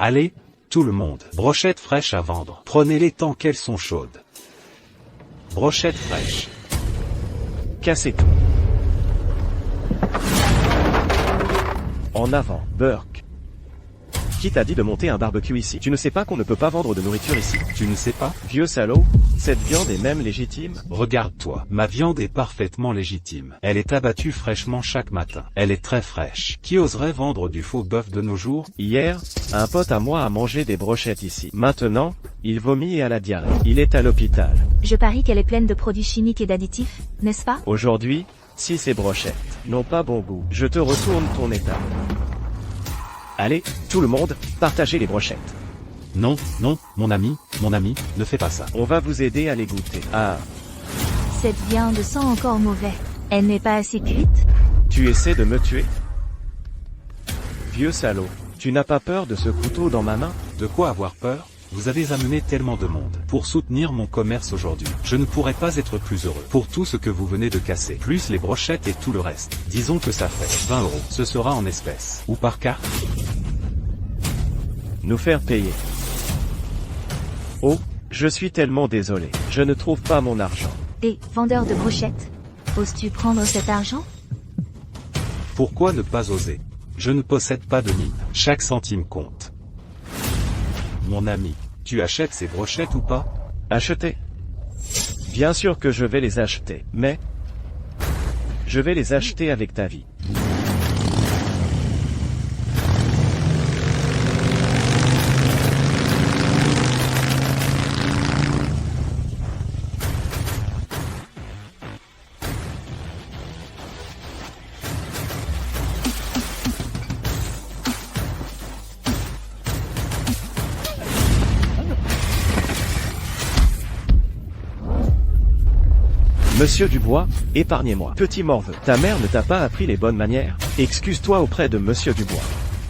Allez, tout le monde. Brochettes fraîches à vendre. Prenez-les tant qu'elles sont chaudes. Brochettes fraîches. Cassez tout. En avant, Burke. Qui t'a dit de monter un barbecue ici? Tu ne sais pas qu'on ne peut pas vendre de nourriture ici? Tu ne sais pas? Vieux salaud, cette viande est même légitime? Regarde-toi, ma viande est parfaitement légitime. Elle est abattue fraîchement chaque matin. Elle est très fraîche. Qui oserait vendre du faux bœuf de nos jours? Hier, un pote à moi a mangé des brochettes ici. Maintenant, il vomit et a la diarrhée. Il est à l'hôpital. Je parie qu'elle est pleine de produits chimiques et d'additifs, n'est-ce pas? Aujourd'hui, si ces brochettes n'ont pas bon goût, je te retourne ton état. Allez, tout le monde, partagez les brochettes. Non, non, mon ami, ne fais pas ça. On va vous aider à les goûter. Ah, Cette viande sent encore mauvais. Elle n'est pas assez cuite? tu essaies de me tuer? Vieux salaud, tu n'as pas peur de ce couteau dans ma main? De quoi avoir peur? Vous avez amené tellement de monde pour soutenir mon commerce aujourd'hui. Je ne pourrais pas être plus heureux pour tout ce que vous venez de casser, plus les brochettes et tout le reste. Disons que ça fait 20 €. Ce sera en espèces. Ou par carte? Nous faire payer. Oh, je suis tellement désolé. Je ne trouve pas mon argent. Et, vendeur de brochettes, oses-tu prendre cet argent? Pourquoi ne pas oser? Je ne possède pas de mine. Chaque centime compte. Mon ami, tu achètes ces brochettes ou pas? Acheter? Bien sûr que je vais les acheter, mais je vais les acheter avec ta vie. Monsieur Dubois, épargnez-moi. Petit morveux, ta mère ne t'a pas appris les bonnes manières? Excuse-toi auprès de Monsieur Dubois.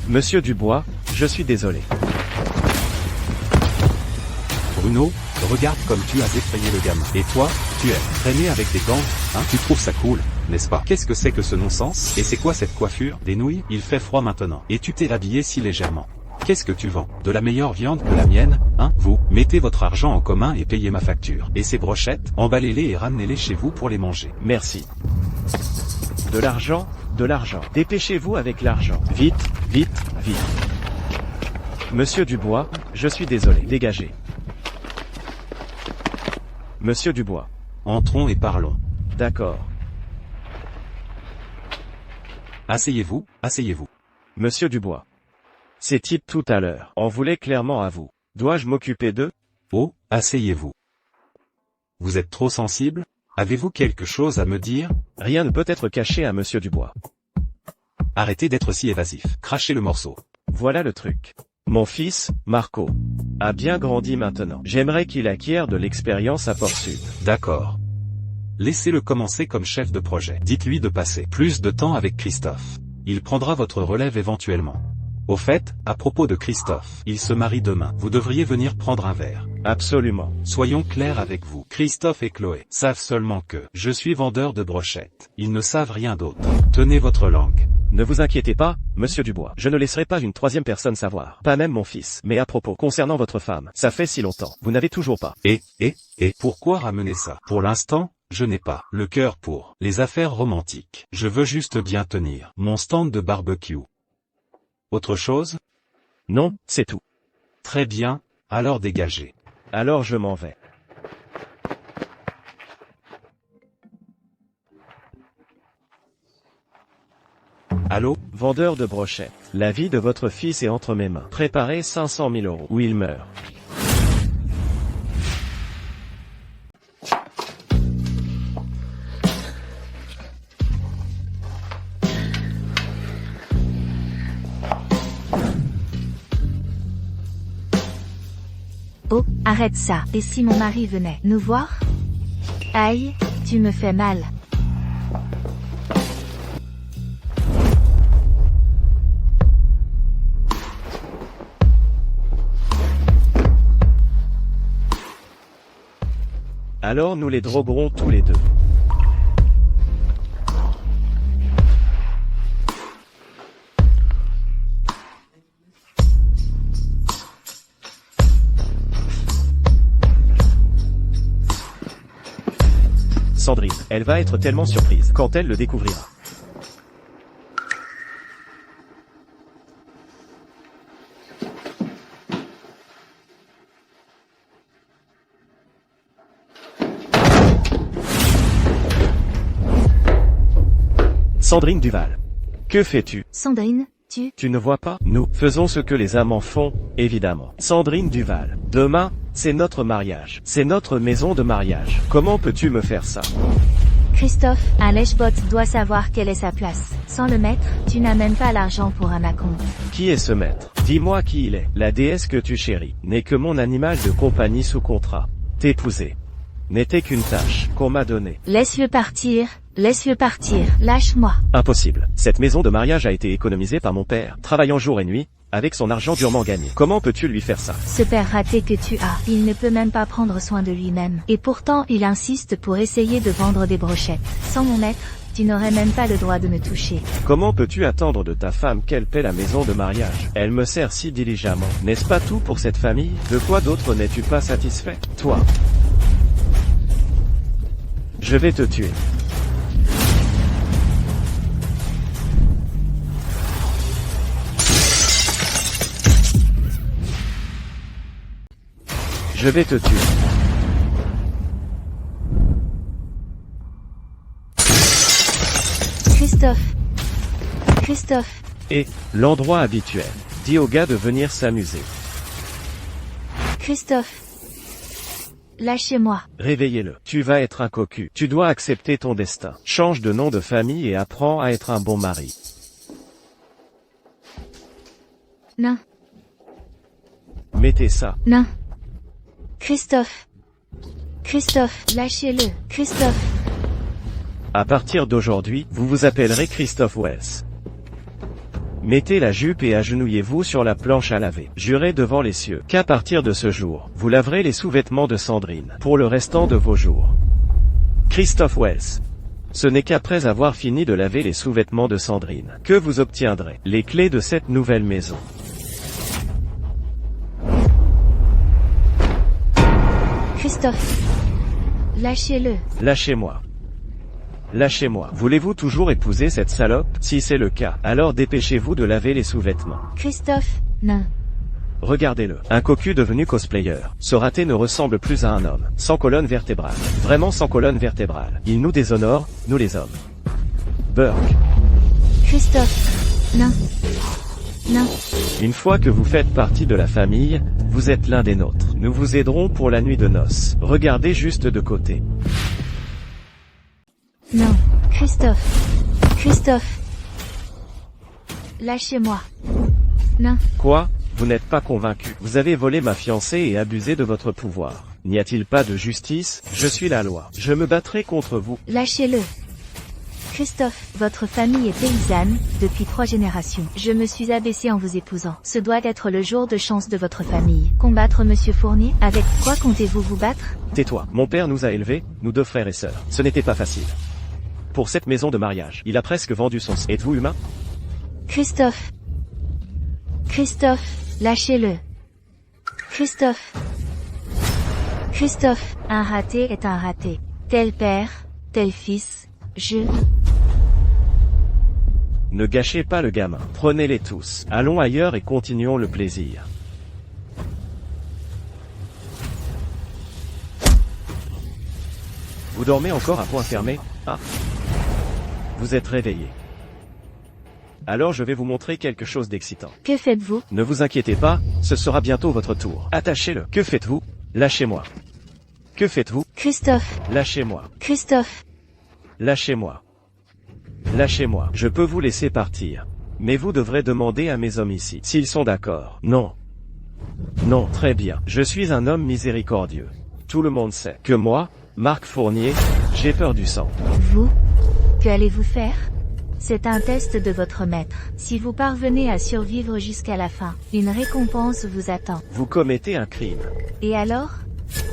Monsieur Dubois, je suis désolé. Bruno, regarde comme tu as effrayé le gamin. Et toi, tu aimes traîner avec des gangs, hein? Tu trouves ça cool, n'est-ce pas? Qu'est-ce que c'est que ce non-sens? Et c'est quoi cette coiffure? Des nouilles? Il fait froid maintenant. Et tu t'es habillé si légèrement. Qu'est-ce que tu vends? De la meilleure viande que la mienne, hein? Vous, mettez votre argent en commun et payez ma facture. Et ces brochettes, emballez-les et ramenez-les chez vous pour les manger. Merci. De l'argent, de l'argent. Dépêchez-vous avec l'argent. Vite, vite, vite. Monsieur Dubois, je suis désolé. Dégagez. Monsieur Dubois. Entrons et parlons. D'accord. Asseyez-vous, asseyez-vous. Monsieur Dubois. Ces types tout à l'heure en voulaient clairement à vous. Dois-je m'occuper d'eux? Oh, asseyez-vous. Vous êtes trop sensible? Avez-vous quelque chose à me dire? Rien ne peut être caché à Monsieur Dubois. Arrêtez d'être si évasif. Crachez le morceau. Voilà le truc. Mon fils, Marco, a bien grandi maintenant. J'aimerais qu'il acquiert de l'expérience à Port-Sud. D'accord. Laissez-le commencer comme chef de projet. Dites-lui de passer plus de temps avec Christophe. Il prendra votre relève éventuellement. Au fait, à propos de Christophe, il se marie demain. Vous devriez venir prendre un verre. Absolument. Soyons clairs avec vous. Christophe et Chloé savent seulement que je suis vendeur de brochettes. Ils ne savent rien d'autre. Tenez votre langue. Ne vous inquiétez pas, Monsieur Dubois. Je ne laisserai pas une troisième personne savoir. Pas même mon fils. Mais à propos, concernant votre femme, ça fait si longtemps. Vous n'avez toujours pas. Et pourquoi ramener ça? Pour l'instant, je n'ai pas le cœur pour les affaires romantiques. Je veux juste bien tenir mon stand de barbecue. Autre chose? Non, c'est tout. Très bien, alors dégagez. Alors je m'en vais. Allô? Vendeur de brochettes. La vie de votre fils est entre mes mains. Préparez 500 000 € ou il meurt. Oh, arrête ça. Et si mon mari venait nous voir? Aïe, tu me fais mal. Alors nous les droguerons tous les deux. Sandrine, elle va être tellement surprise quand elle le découvrira. Sandrine Duval. Que fais-tu? Sandrine, Tu ne vois pas? Nous faisons ce que les amants font, évidemment. Sandrine Duval. Demain, c'est notre mariage. C'est notre maison de mariage. Comment peux-tu me faire ça? Christophe, un lèche-bot doit savoir quelle est sa place. Sans le maître, tu n'as même pas l'argent pour un acompte. Qui est ce maître? Dis-moi qui il est. La déesse que tu chéris n'est que mon animal de compagnie sous contrat. T'épouser n'était qu'une tâche qu'on m'a donnée. Laisse-le partir, lâche-moi. Impossible. Cette maison de mariage a été économisée par mon père, travaillant jour et nuit, avec son argent durement gagné. Comment peux-tu lui faire ça? Ce père raté que tu as, il ne peut même pas prendre soin de lui-même. Et pourtant, il insiste pour essayer de vendre des brochettes. Sans mon maître, tu n'aurais même pas le droit de me toucher. Comment peux-tu attendre de ta femme qu'elle paie la maison de mariage? Elle me sert si diligemment. N'est-ce pas tout pour cette famille? De quoi d'autre n'es-tu pas satisfait? Toi. Je vais te tuer. Je vais te tuer. Christophe. Et, l'endroit habituel. Dis au gars de venir s'amuser. Christophe. Lâchez-moi. Réveillez-le. Tu vas être un cocu. Tu dois accepter ton destin. Change de nom de famille et apprends à être un bon mari. Non. Mettez ça. Non. Christophe, lâchez-le. Christophe. À partir d'aujourd'hui, vous vous appellerez Christophe Wells. Mettez la jupe et agenouillez-vous sur la planche à laver. Jurez devant les cieux qu'à partir de ce jour, vous laverez les sous-vêtements de Sandrine pour le restant de vos jours. Christophe Wells. Ce n'est qu'après avoir fini de laver les sous-vêtements de Sandrine que vous obtiendrez les clés de cette nouvelle maison. Christophe. Lâchez-le. Lâchez-moi. Lâchez-moi. Voulez-vous toujours épouser cette salope? Si c'est le cas, alors dépêchez-vous de laver les sous-vêtements. Christophe, non. Regardez-le. Un cocu devenu cosplayer. Ce raté ne ressemble plus à un homme. Sans colonne vertébrale. Vraiment sans colonne vertébrale. Il nous déshonore, nous les hommes. Burke. Christophe, non. Non. Une fois que vous faites partie de la famille, vous êtes l'un des nôtres. Nous vous aiderons pour la nuit de noces. Regardez juste de côté. Non. Christophe. Lâchez-moi. Non. Quoi? Vous n'êtes pas convaincu. Vous avez volé ma fiancée et abusé de votre pouvoir. N'y a-t-il pas de justice? Je suis la loi. Je me battrai contre vous. Lâchez-le. Christophe, votre famille est paysanne, depuis 3 générations. Je me suis abaissée en vous épousant. Ce doit être le jour de chance de votre famille. Combattre Monsieur Fournier? Avec quoi comptez-vous vous battre? Tais-toi. Mon père nous a élevés, nous 2 frères et sœurs. Ce n'était pas facile. Pour cette maison de mariage, il a presque vendu son... Êtes-vous humain? Christophe, lâchez-le. Christophe, un raté est un raté. Tel père, tel fils, Ne gâchez pas le gamin. Prenez-les tous. Allons ailleurs et continuons le plaisir. Vous dormez encore à point fermé? Ah. Vous êtes réveillé. Alors je vais vous montrer quelque chose d'excitant. Que faites-vous? Ne vous inquiétez pas, ce sera bientôt votre tour. Attachez-le. Que faites-vous? Lâchez-moi. Que faites-vous? Christophe. Lâchez-moi. Christophe. Lâchez-moi. Lâchez-moi. Je peux vous laisser partir. Mais vous devrez demander à mes hommes ici s'ils sont d'accord. Non. Non, très bien. Je suis un homme miséricordieux. Tout le monde sait que moi, Marc Fournier, j'ai peur du sang. Vous? Que allez-vous faire? C'est un test de votre maître. Si vous parvenez à survivre jusqu'à la fin, une récompense vous attend. Vous commettez un crime. Et alors?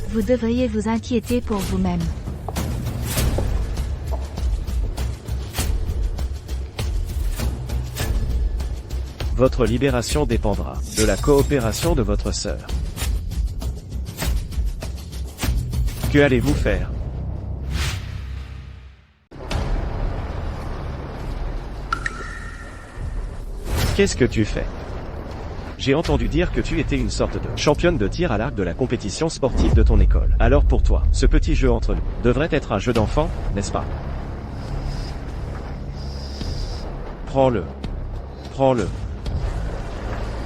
Vous devriez vous inquiéter pour vous-même. Votre libération dépendra de la coopération de votre sœur. Que allez-vous faire? Qu'est-ce que tu fais? J'ai entendu dire que tu étais une sorte de championne de tir à l'arc de la compétition sportive de ton école. Alors pour toi, ce petit jeu entre nous devrait être un jeu d'enfant, n'est-ce pas? Prends-le. Prends-le.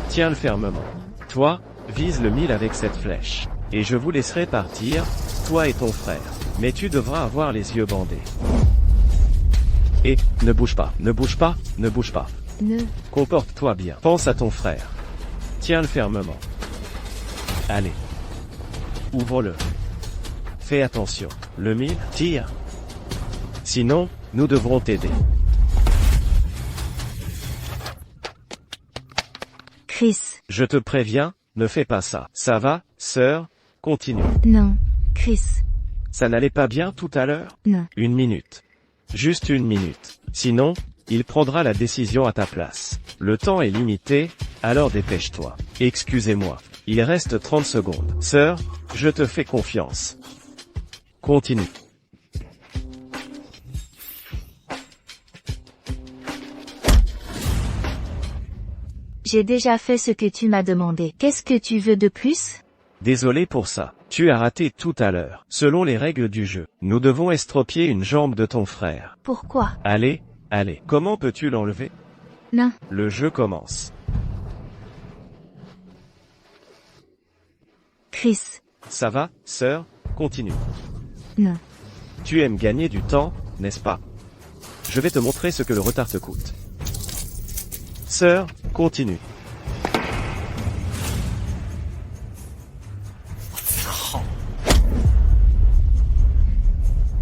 Tiens-le fermement. Toi, vise le 1000 avec cette flèche. Et je vous laisserai partir, toi et ton frère. Mais tu devras avoir les yeux bandés. Et, ne bouge pas, ne bouge pas, ne bouge pas. Ne. Comporte-toi bien. Pense à ton frère. Tiens-le fermement. Allez. Ouvre-le. Fais attention. Le 1000, tire. Sinon, nous devrons t'aider. Chris. Je te préviens, ne fais pas ça. Ça va, sœur? Continue. Non. Chris. Ça n'allait pas bien tout à l'heure? Non. 1 minute. Juste 1 minute. Sinon, il prendra la décision à ta place. Le temps est limité, alors dépêche-toi. Excusez-moi. Il reste 30 secondes. Sœur, je te fais confiance. Continue. J'ai déjà fait ce que tu m'as demandé. Qu'est-ce que tu veux de plus? Désolé pour ça. Tu as raté tout à l'heure. Selon les règles du jeu, nous devons estropier une jambe de ton frère. Pourquoi? Allez, allez. Comment peux-tu l'enlever? Non. Le jeu commence. Chris. Ça va, sœur? Continue. Non. Tu aimes gagner du temps, n'est-ce pas? Je vais te montrer ce que le retard te coûte. Sœur, continue.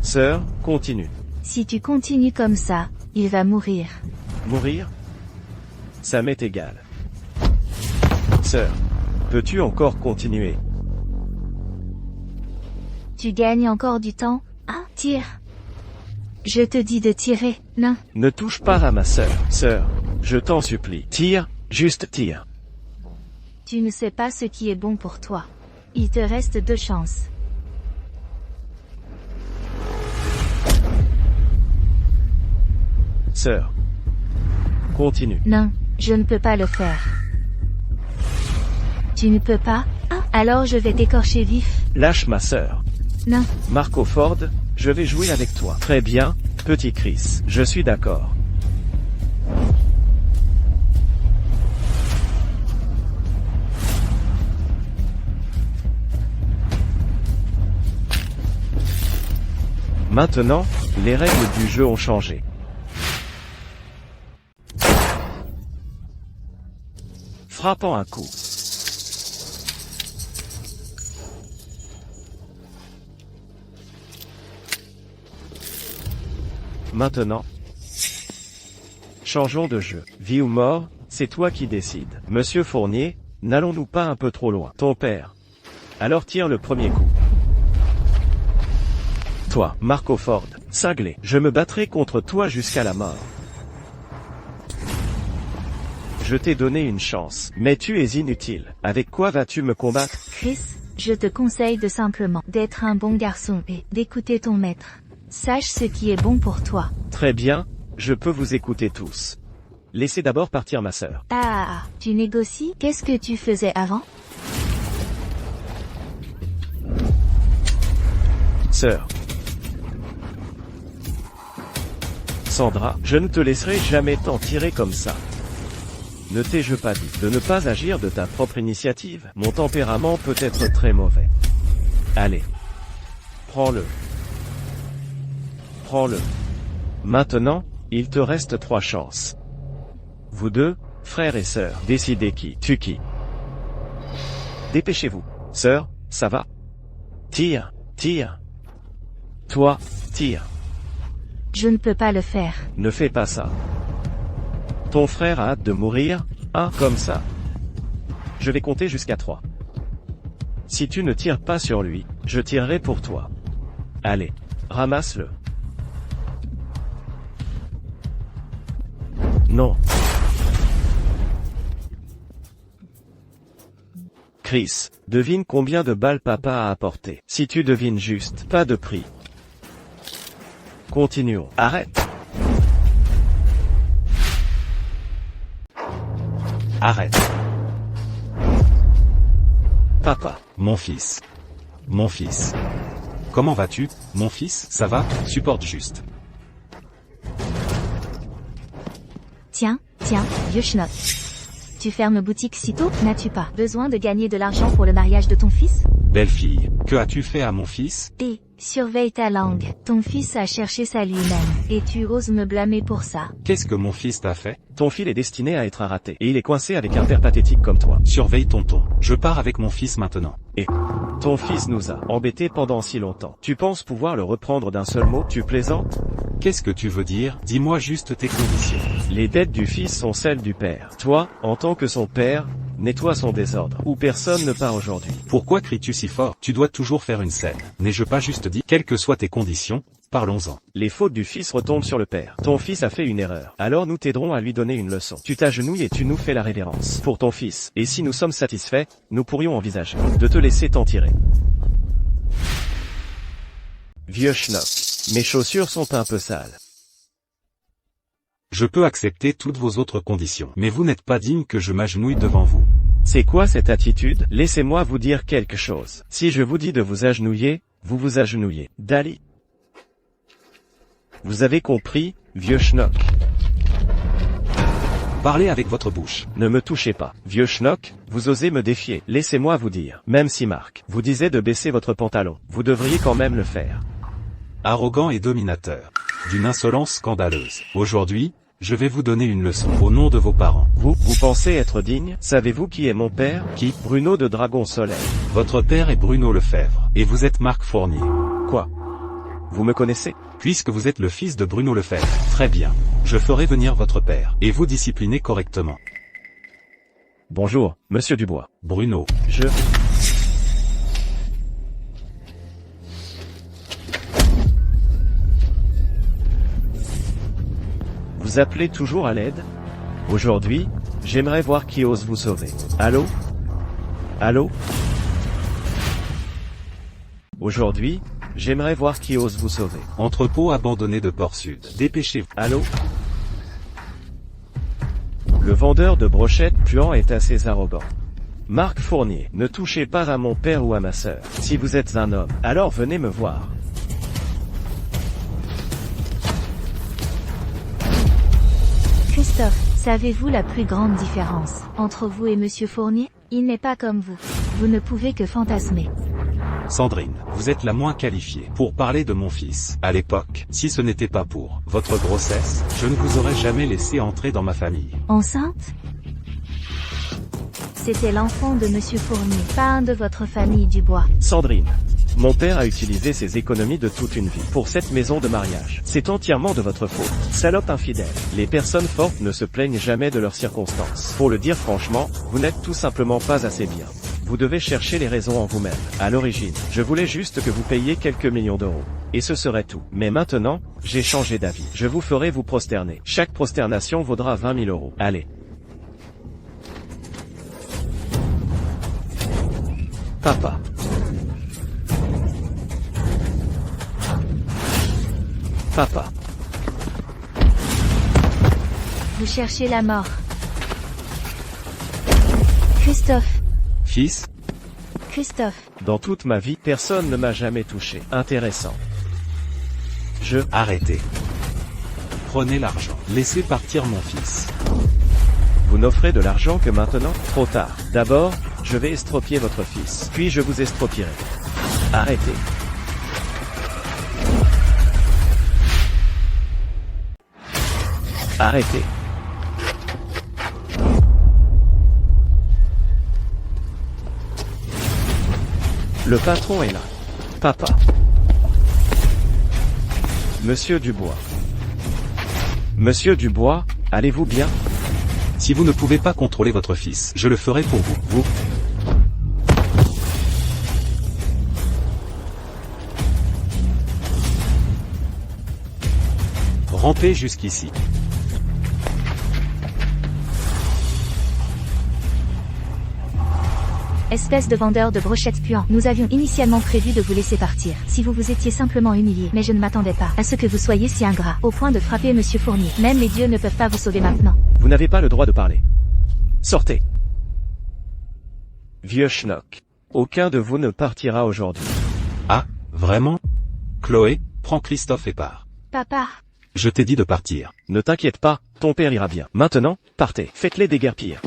Sœur, continue. Si tu continues comme ça, il va mourir. Mourir? Ça m'est égal. Sœur, peux-tu encore continuer? Tu gagnes encore du temps? Ah, tire. Je te dis de tirer, non? Ne touche pas à ma sœur. Sœur, je t'en supplie. Tire, juste tire. Tu ne sais pas ce qui est bon pour toi. Il te reste 2 chances. Sœur, continue. Non, je ne peux pas le faire. Tu ne peux pas? Ah, alors je vais t'écorcher vif. Lâche ma sœur. Non. Marco Ford, je vais jouer avec toi. Très bien, petit Chris. Je suis d'accord. Maintenant, les règles du jeu ont changé. Frappant un coup. Maintenant, changeons de jeu. Vie ou mort, c'est toi qui décides. Monsieur Fournier, n'allons-nous pas un peu trop loin? Ton père. Alors tire le premier coup. Toi, Marco Ford, cinglé, je me battrai contre toi jusqu'à la mort. Je t'ai donné une chance, mais tu es inutile. Avec quoi vas-tu me combattre? Chris, je te conseille de simplement d'être un bon garçon et d'écouter ton maître. Sache ce qui est bon pour toi. Très bien, je peux vous écouter tous. Laissez d'abord partir ma sœur. Ah, tu négocies? Qu'est-ce que tu faisais avant? Sœur. Sandra, je ne te laisserai jamais t'en tirer comme ça. Ne t'ai-je pas dit de ne pas agir de ta propre initiative? Mon tempérament peut être très mauvais. Allez. Prends-le. Prends-le. Maintenant, il te reste 3 chances. Vous deux, frères et sœurs, décidez qui tue qui. Dépêchez-vous. Sœur, ça va? Tire, tire. Toi, tire. Je ne peux pas le faire. Ne fais pas ça. Ton frère a hâte de mourir, hein, comme ça. Je vais compter jusqu'à 3. Si tu ne tires pas sur lui, je tirerai pour toi. Allez, ramasse-le. Non. Chris, devine combien de balles papa a apporté. Si tu devines juste, pas de prix. Continuons. Arrête. Arrête. Papa. Mon fils. Mon fils. Comment vas-tu, mon fils? Ça va? Supporte juste. Tiens, vieux schnock. Tu fermes boutique si tôt, n'as-tu pas besoin de gagner de l'argent pour le mariage de ton fils? Belle fille, que as-tu fait à mon fils? Et, surveille ta langue. Ton fils a cherché ça lui-même, et tu oses me blâmer pour ça. Qu'est-ce que mon fils t'a fait? Ton fils est destiné à être un raté, et il est coincé avec un père pathétique comme toi. Surveille ton ton. Je pars avec mon fils maintenant. Ton fils nous a embêtés pendant si longtemps. Tu penses pouvoir le reprendre d'un seul mot? Tu plaisantes? Qu'est-ce que tu veux dire? Dis-moi juste tes conditions. Les dettes du fils sont celles du père. Toi, en tant que son père, nettoie son désordre, ou personne ne part aujourd'hui. Pourquoi cries-tu si fort? Tu dois toujours faire une scène. N'ai-je pas juste dit? Quelles que soient tes conditions, parlons-en. Les fautes du fils retombent sur le père. Ton fils a fait une erreur. Alors nous t'aiderons à lui donner une leçon. Tu t'agenouilles et tu nous fais la révérence pour ton fils. Et si nous sommes satisfaits, nous pourrions envisager de te laisser t'en tirer. Vieux schnock. Mes chaussures sont un peu sales. Je peux accepter toutes vos autres conditions, mais vous n'êtes pas digne que je m'agenouille devant vous. C'est quoi cette attitude? Laissez-moi vous dire quelque chose. Si je vous dis de vous agenouiller, vous vous agenouillez. Dali. Vous avez compris, vieux schnock? Parlez avec votre bouche. Ne me touchez pas. Vieux schnock, vous osez me défier. Laissez-moi vous dire. Même si Marc vous disait de baisser votre pantalon, vous devriez quand même le faire. Arrogant et dominateur. D'une insolence scandaleuse. Aujourd'hui, je vais vous donner une leçon au nom de vos parents. Vous pensez être digne? Savez-vous qui est mon père? Qui? Bruno de Dragon Soleil. Votre père est Bruno Lefebvre, et vous êtes Marc Fournier. Quoi? Vous me connaissez? Puisque vous êtes le fils de Bruno Lefebvre. Très bien. Je ferai venir votre père, et vous discipliner correctement. Bonjour, monsieur Dubois. Bruno. Vous appelez toujours à l'aide? Aujourd'hui, j'aimerais voir qui ose vous sauver. Allô? Allô? Aujourd'hui, j'aimerais voir qui ose vous sauver. Entrepôt abandonné de Port Sud. Dépêchez-vous. Allô? Le vendeur de brochettes puant est assez arrogant. Marc Fournier, ne touchez pas à mon père ou à ma sœur. Si vous êtes un homme, alors venez me voir. Christophe, savez-vous la plus grande différence entre vous et Monsieur Fournier? Il n'est pas comme vous. Vous ne pouvez que fantasmer. Sandrine, vous êtes la moins qualifiée pour parler de mon fils. À l'époque, si ce n'était pas pour votre grossesse, je ne vous aurais jamais laissé entrer dans ma famille. Enceinte? C'était l'enfant de Monsieur Fournier, pas un de votre famille Dubois. Sandrine. Mon père a utilisé ses économies de toute une vie pour cette maison de mariage. C'est entièrement de votre faute. Salope infidèle. Les personnes fortes ne se plaignent jamais de leurs circonstances. Pour le dire franchement, vous n'êtes tout simplement pas assez bien. Vous devez chercher les raisons en vous-même. À l'origine, je voulais juste que vous payiez quelques millions d'euros. Et ce serait tout. Mais maintenant, j'ai changé d'avis. Je vous ferai vous prosterner. Chaque prosternation vaudra 20 000 euros. Allez. Papa. Papa. Vous cherchez la mort. Christophe. Fils? Christophe. Dans toute ma vie, personne ne m'a jamais touché. Intéressant. Arrêtez. Prenez l'argent. Laissez partir mon fils. Vous n'offrez de l'argent que maintenant? Trop tard. D'abord, je vais estropier votre fils. Puis je vous estropierai. Arrêtez. Arrêtez. Le patron est là. Papa. Monsieur Dubois. Monsieur Dubois, allez-vous bien? Si vous ne pouvez pas contrôler votre fils, je le ferai pour vous. Vous? Rampez jusqu'ici. Espèce de vendeur de brochettes puants, nous avions initialement prévu de vous laisser partir, si vous vous étiez simplement humilié, mais je ne m'attendais pas à ce que vous soyez si ingrat, au point de frapper Monsieur Fournier. Même les dieux ne peuvent pas vous sauver maintenant. Vous n'avez pas le droit de parler. Sortez. Vieux schnock. Aucun de vous ne partira aujourd'hui. Ah, vraiment? Chloé, prends Christophe et pars. Papa. Je t'ai dit de partir. Ne t'inquiète pas, ton père ira bien. Maintenant, partez, faites-les déguerpir.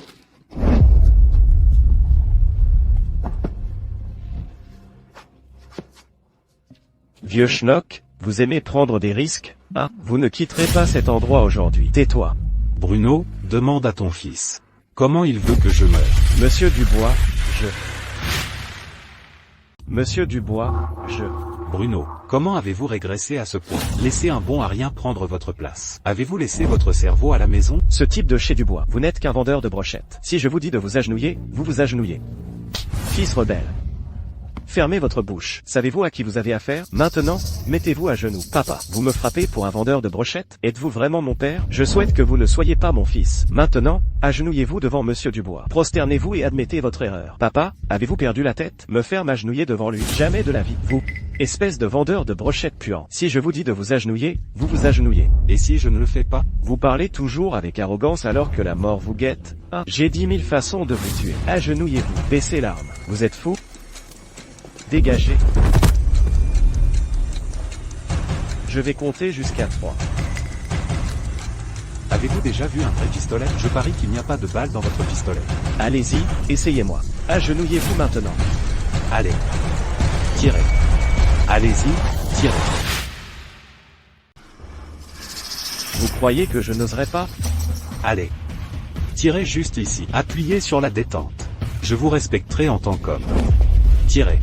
Vieux schnock, vous aimez prendre des risques? Ah, vous ne quitterez pas cet endroit aujourd'hui. Tais-toi. Bruno, demande à ton fils. Comment il veut que je meure? Monsieur Dubois, Monsieur Dubois, Bruno, comment avez-vous régressé à ce point? Laissez un bon à rien prendre votre place. Avez-vous laissé votre cerveau à la maison? Ce type de chez Dubois, vous n'êtes qu'un vendeur de brochettes. Si je vous dis de vous agenouiller, vous vous agenouillez. Fils rebelle. Fermez votre bouche. Savez-vous à qui vous avez affaire? Maintenant, mettez-vous à genoux. Papa, vous me frappez pour un vendeur de brochettes? Êtes-vous vraiment mon père? Je souhaite que vous ne soyez pas mon fils. Maintenant, agenouillez-vous devant Monsieur Dubois. Prosternez-vous et admettez votre erreur. Papa, avez-vous perdu la tête? Me faire m'agenouiller devant lui. Jamais de la vie. Vous, espèce de vendeur de brochettes puant. Si je vous dis de vous agenouiller, vous vous agenouillez. Et si je ne le fais pas? Vous parlez toujours avec arrogance alors que la mort vous guette. Ah, j'ai 10 000 façons de vous tuer. Agenouillez-vous. Baissez l'arme. Vous êtes fou? Dégagez. Je vais compter jusqu'à 3. Avez-vous déjà vu un vrai pistolet? Je parie qu'il n'y a pas de balle dans votre pistolet. Allez-y, essayez-moi. Agenouillez-vous maintenant. Allez. Tirez. Allez-y, tirez. Vous croyez que je n'oserais pas? Allez. Tirez juste ici. Appuyez sur la détente. Je vous respecterai en tant qu'homme. Tirez.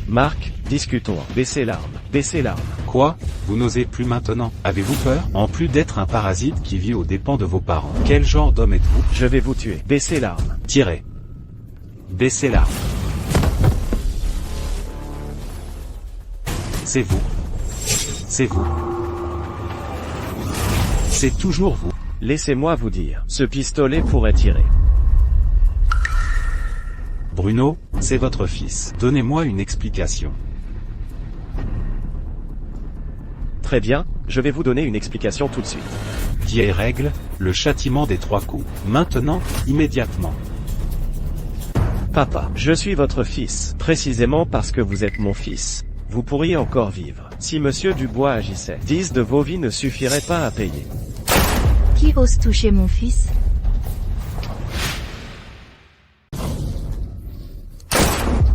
Marc, discutons. Baissez l'arme. Baissez l'arme. Quoi? Vous n'osez plus maintenant? Avez-vous peur? En plus d'être un parasite qui vit aux dépens de vos parents, quel genre d'homme êtes-vous? Je vais vous tuer. Baissez l'arme. Tirez. Baissez l'arme. C'est vous. C'est vous. C'est toujours vous. Laissez-moi vous dire. Ce pistolet pourrait tirer. Bruno, c'est votre fils. Donnez-moi une explication. Très bien, je vais vous donner une explication tout de suite. Vieille règle, le châtiment des 3 coups. Maintenant, immédiatement. Papa, je suis votre fils. Précisément parce que vous êtes mon fils. Vous pourriez encore vivre. Si Monsieur Dubois agissait, 10 de vos vies ne suffiraient pas à payer. Qui ose toucher mon fils?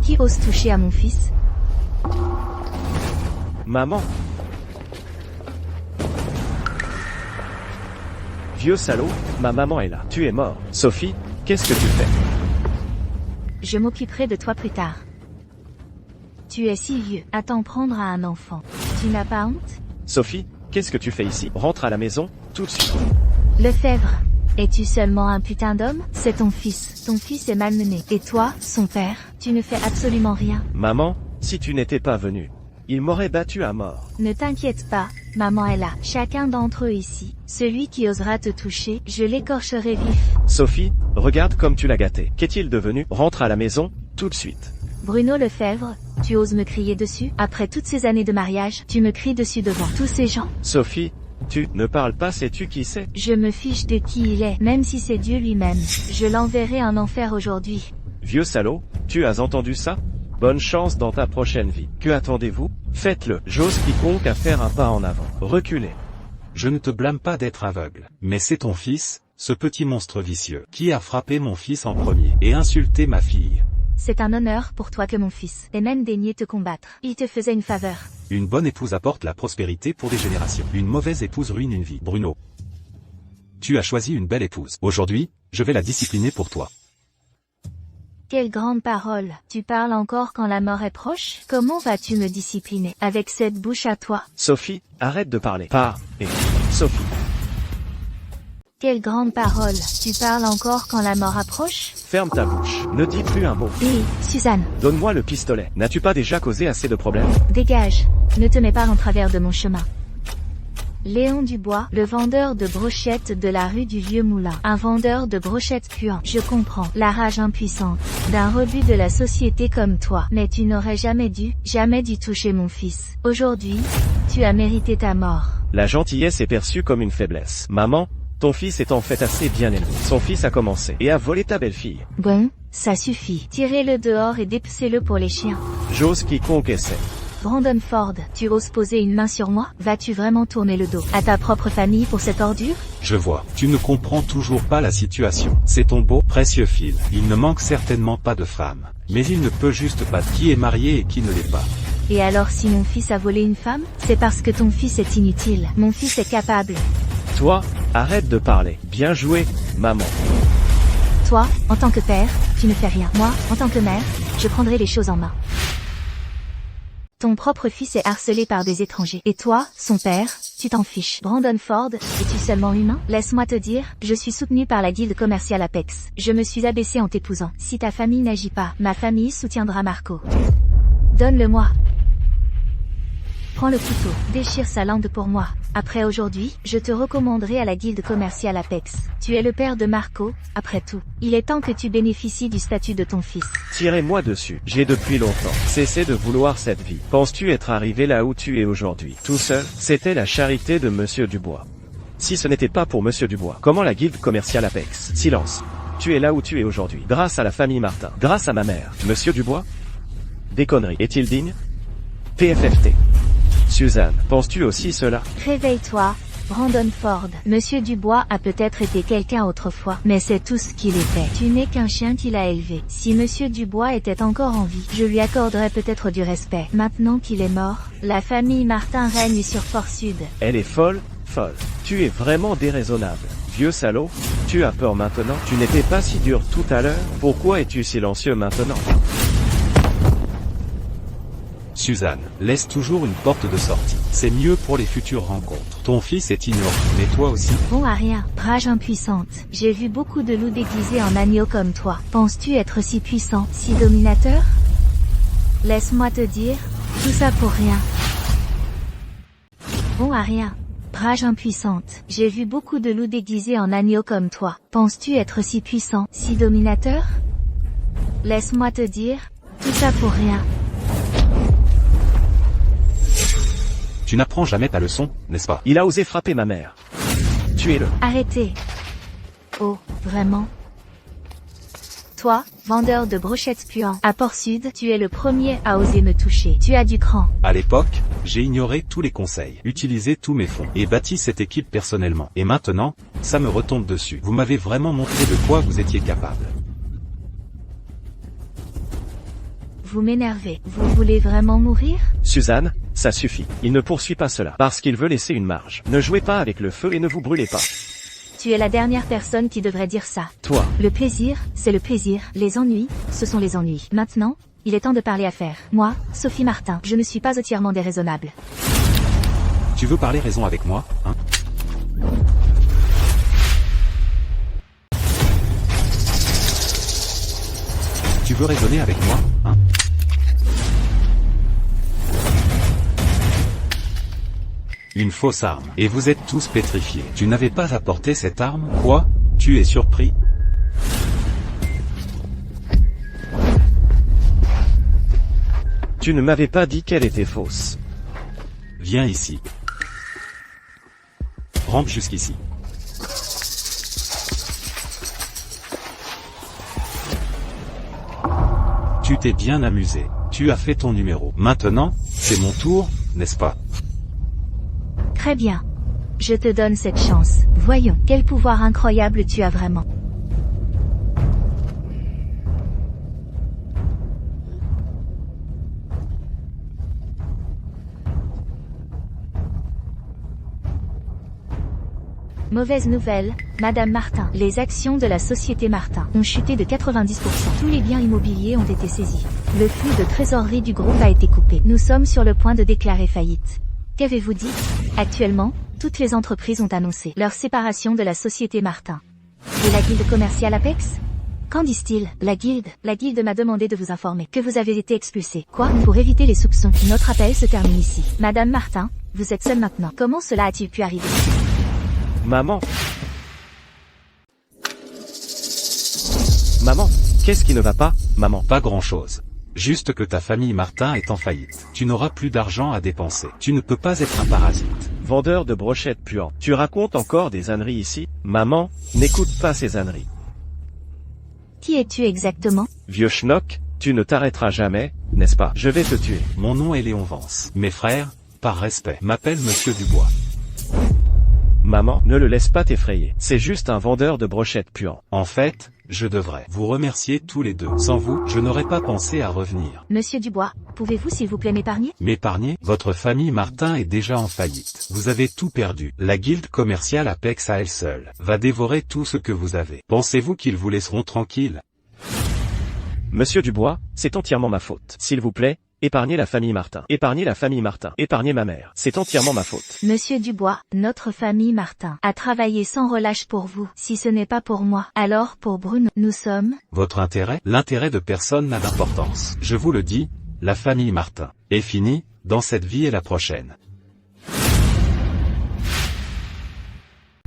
Qui ose toucher à mon fils? Maman. Vieux salaud, ma maman est là. Tu es mort. Sophie, qu'est-ce que tu fais? Je m'occuperai de toi plus tard. Tu es si vieux à t'en prendre à un enfant. Tu n'as pas honte? Sophie, qu'est-ce que tu fais ici? Rentre à la maison, tout de suite. Lefebvre, es-tu seulement un putain d'homme? C'est ton fils. Ton fils est malmené. Et toi, son père, tu ne fais absolument rien. Maman, si tu n'étais pas venue, il m'aurait battu à mort. Ne t'inquiète pas, maman est là. Chacun d'entre eux ici, celui qui osera te toucher, je l'écorcherai vif. Sophie, regarde comme tu l'as gâté. Qu'est-il devenu? Rentre à la maison, tout de suite. Bruno Lefebvre, tu oses me crier dessus? Après toutes ces années de mariage, tu me cries dessus devant tous ces gens? Sophie, tu ne parles pas, sais-tu qui c'est? Je me fiche de qui il est, même si c'est Dieu lui-même. Je l'enverrai en enfer aujourd'hui. Vieux salaud, tu as entendu ça? Bonne chance dans ta prochaine vie. Que attendez-vous? Faites-le. J'ose quiconque à faire un pas en avant. Reculez. Je ne te blâme pas d'être aveugle, mais c'est ton fils, ce petit monstre vicieux, qui a frappé mon fils en premier et insulté ma fille. C'est un honneur pour toi que mon fils ait même daigné te combattre. Il te faisait une faveur. Une bonne épouse apporte la prospérité pour des générations. Une mauvaise épouse ruine une vie. Bruno, tu as choisi une belle épouse. Aujourd'hui, je vais la discipliner pour toi. Quelle grande parole. Tu parles encore quand la mort est proche? Comment vas-tu me discipliner avec cette bouche à toi? Sophie, arrête de parler. Sophie. Quelle grande parole. Tu parles encore quand la mort approche? Ferme ta bouche. Ne dis plus un mot. Hé, Suzanne. Donne-moi le pistolet. N'as-tu pas déjà causé assez de problèmes? Dégage. Ne te mets pas en travers de mon chemin. Léon Dubois, le vendeur de brochettes de la rue du Vieux Moulin. Un vendeur de brochettes puant. Je comprends la rage impuissante d'un rebut de la société comme toi. Mais tu n'aurais jamais dû toucher mon fils. Aujourd'hui, tu as mérité ta mort. La gentillesse est perçue comme une faiblesse. Maman, Ton fils est en fait assez bien élevé. Son fils a commencé et a volé ta belle-fille. Bon, ça suffit. Tirez-le dehors et dépecez-le pour les chiens. J'ose quiconque essaie. Brandon Ford, tu oses poser une main sur moi? Vas-tu vraiment tourner le dos à ta propre famille pour cette ordure? Je vois. Tu ne comprends toujours pas la situation. C'est ton beau, précieux fils. Il ne manque certainement pas de femme. Mais il ne peut juste pas qui est marié et qui ne l'est pas. Et alors si mon fils a volé une femme? C'est parce que ton fils est inutile. Mon fils est capable. Toi, arrête de parler. Bien joué, maman. Toi, en tant que père, tu ne fais rien. Moi, en tant que mère, je prendrai les choses en main. Ton propre fils est harcelé par des étrangers. Et toi, son père, tu t'en fiches. Brandon Ford, es-tu seulement humain? Laisse-moi te dire, je suis soutenu par la guilde commerciale Apex. Je me suis abaissé en t'épousant. Si ta famille n'agit pas, ma famille soutiendra Marco. Donne-le-moi. Prends le couteau, déchire sa langue pour moi. Après aujourd'hui, je te recommanderai à la guilde commerciale Apex. Tu es le père de Marco, après tout. Il est temps que tu bénéficies du statut de ton fils. Tirez-moi dessus. J'ai depuis longtemps cessé de vouloir cette vie. Penses-tu être arrivé là où tu es aujourd'hui? Tout seul? C'était la charité de Monsieur Dubois. Si ce n'était pas pour Monsieur Dubois, comment la guilde commerciale Apex? Silence. Tu es là où tu es aujourd'hui, grâce à la famille Martin, grâce à ma mère. Monsieur Dubois? Des conneries. Est-il digne? PFFT. Suzanne, penses-tu aussi cela? Réveille-toi, Brandon Ford. Monsieur Dubois a peut-être été quelqu'un autrefois, mais c'est tout ce qu'il était. Tu n'es qu'un chien qu'il a élevé. Si Monsieur Dubois était encore en vie, je lui accorderais peut-être du respect. Maintenant qu'il est mort, la famille Martin règne sur Fort Sud. Elle est folle, folle. Tu es vraiment déraisonnable. Vieux salaud, tu as peur maintenant? Tu n'étais pas si dur tout à l'heure, pourquoi es-tu silencieux maintenant? Suzanne, laisse toujours une porte de sortie. C'est mieux pour les futures rencontres. Ton fils est ignorant, mais toi aussi. Bon à rien, rage impuissante. J'ai vu beaucoup de loups déguisés en agneaux comme toi. Penses-tu être si puissant, si dominateur? Laisse-moi te dire, tout ça pour rien. Bon à rien. Rage impuissante. J'ai vu beaucoup de loups déguisés en agneaux comme toi. Penses-tu être si puissant, si dominateur? Laisse-moi te dire, tout ça pour rien. Tu n'apprends jamais ta leçon, n'est-ce pas? Il a osé frapper ma mère. Tuez-le. Arrêtez. Oh, vraiment? Toi, vendeur de brochettes puants, à Port Sud, tu es le premier à oser me toucher. Tu as du cran. À l'époque, j'ai ignoré tous les conseils, utilisé tous mes fonds, et bâti cette équipe personnellement. Et maintenant, ça me retombe dessus. Vous m'avez vraiment montré de quoi vous étiez capable. Vous m'énervez. Vous voulez vraiment mourir? Suzanne, ça suffit. Il ne poursuit pas cela, parce qu'il veut laisser une marge. Ne jouez pas avec le feu et ne vous brûlez pas. Tu es la dernière personne qui devrait dire ça. Toi. Le plaisir, c'est le plaisir. Les ennuis, ce sont les ennuis. Maintenant, il est temps de parler affaires. Moi, Sophie Martin, je ne suis pas entièrement déraisonnable. Tu veux parler raison avec moi, hein? Tu veux raisonner avec moi, hein? Une fausse arme. Et vous êtes tous pétrifiés. Tu n'avais pas apporté cette arme? Quoi? Tu es surpris? Tu ne m'avais pas dit qu'elle était fausse. Viens ici. Rampe jusqu'ici. Tu t'es bien amusé. Tu as fait ton numéro. Maintenant, c'est mon tour, n'est-ce pas? Très bien. Je te donne cette chance. Voyons, quel pouvoir incroyable tu as vraiment. Mauvaise nouvelle, Madame Martin. Les actions de la société Martin ont chuté de 90%. Tous les biens immobiliers ont été saisis. Le flux de trésorerie du groupe a été coupé. Nous sommes sur le point de déclarer faillite. Qu'avez-vous dit? Actuellement, toutes les entreprises ont annoncé leur séparation de la société Martin. Et la guilde commerciale Apex? Qu'en disent-ils? La guilde m'a demandé de vous informer que vous avez été expulsé. Quoi? Pour éviter les soupçons, notre appel se termine ici. Madame Martin, vous êtes seule maintenant. Comment cela a-t-il pu arriver? Maman. Maman, qu'est-ce qui ne va pas, maman? Pas grand-chose. Juste que ta famille Martin est en faillite. Tu n'auras plus d'argent à dépenser. Tu ne peux pas être un parasite. vendeur de brochettes puant. Tu racontes encore des âneries ici? Maman, n'écoute pas ces âneries. Qui es-tu exactement? Vieux schnock, tu ne t'arrêteras jamais, n'est-ce pas? Je vais te tuer. Mon nom est Léon Vance. Mes frères, par respect, m'appellent Monsieur Dubois. Maman, ne le laisse pas t'effrayer. C'est juste un vendeur de brochettes puant. En fait, je devrais vous remercier tous les deux. Sans vous, je n'aurais pas pensé à revenir. Monsieur Dubois, pouvez-vous s'il vous plaît m'épargner? M'épargner? Votre famille Martin est déjà en faillite. Vous avez tout perdu. La guilde commerciale Apex à elle seule va dévorer tout ce que vous avez. Pensez-vous qu'ils vous laisseront tranquille? Monsieur Dubois, c'est entièrement ma faute. S'il vous plaît, épargnez la famille Martin. Épargnez la famille Martin. Épargnez ma mère. C'est entièrement ma faute. Monsieur Dubois, notre famille Martin a travaillé sans relâche pour vous. Si ce n'est pas pour moi, alors pour Bruno, nous sommes... Votre intérêt? L'intérêt de personne n'a d'importance. Je vous le dis, la famille Martin est finie, dans cette vie et la prochaine.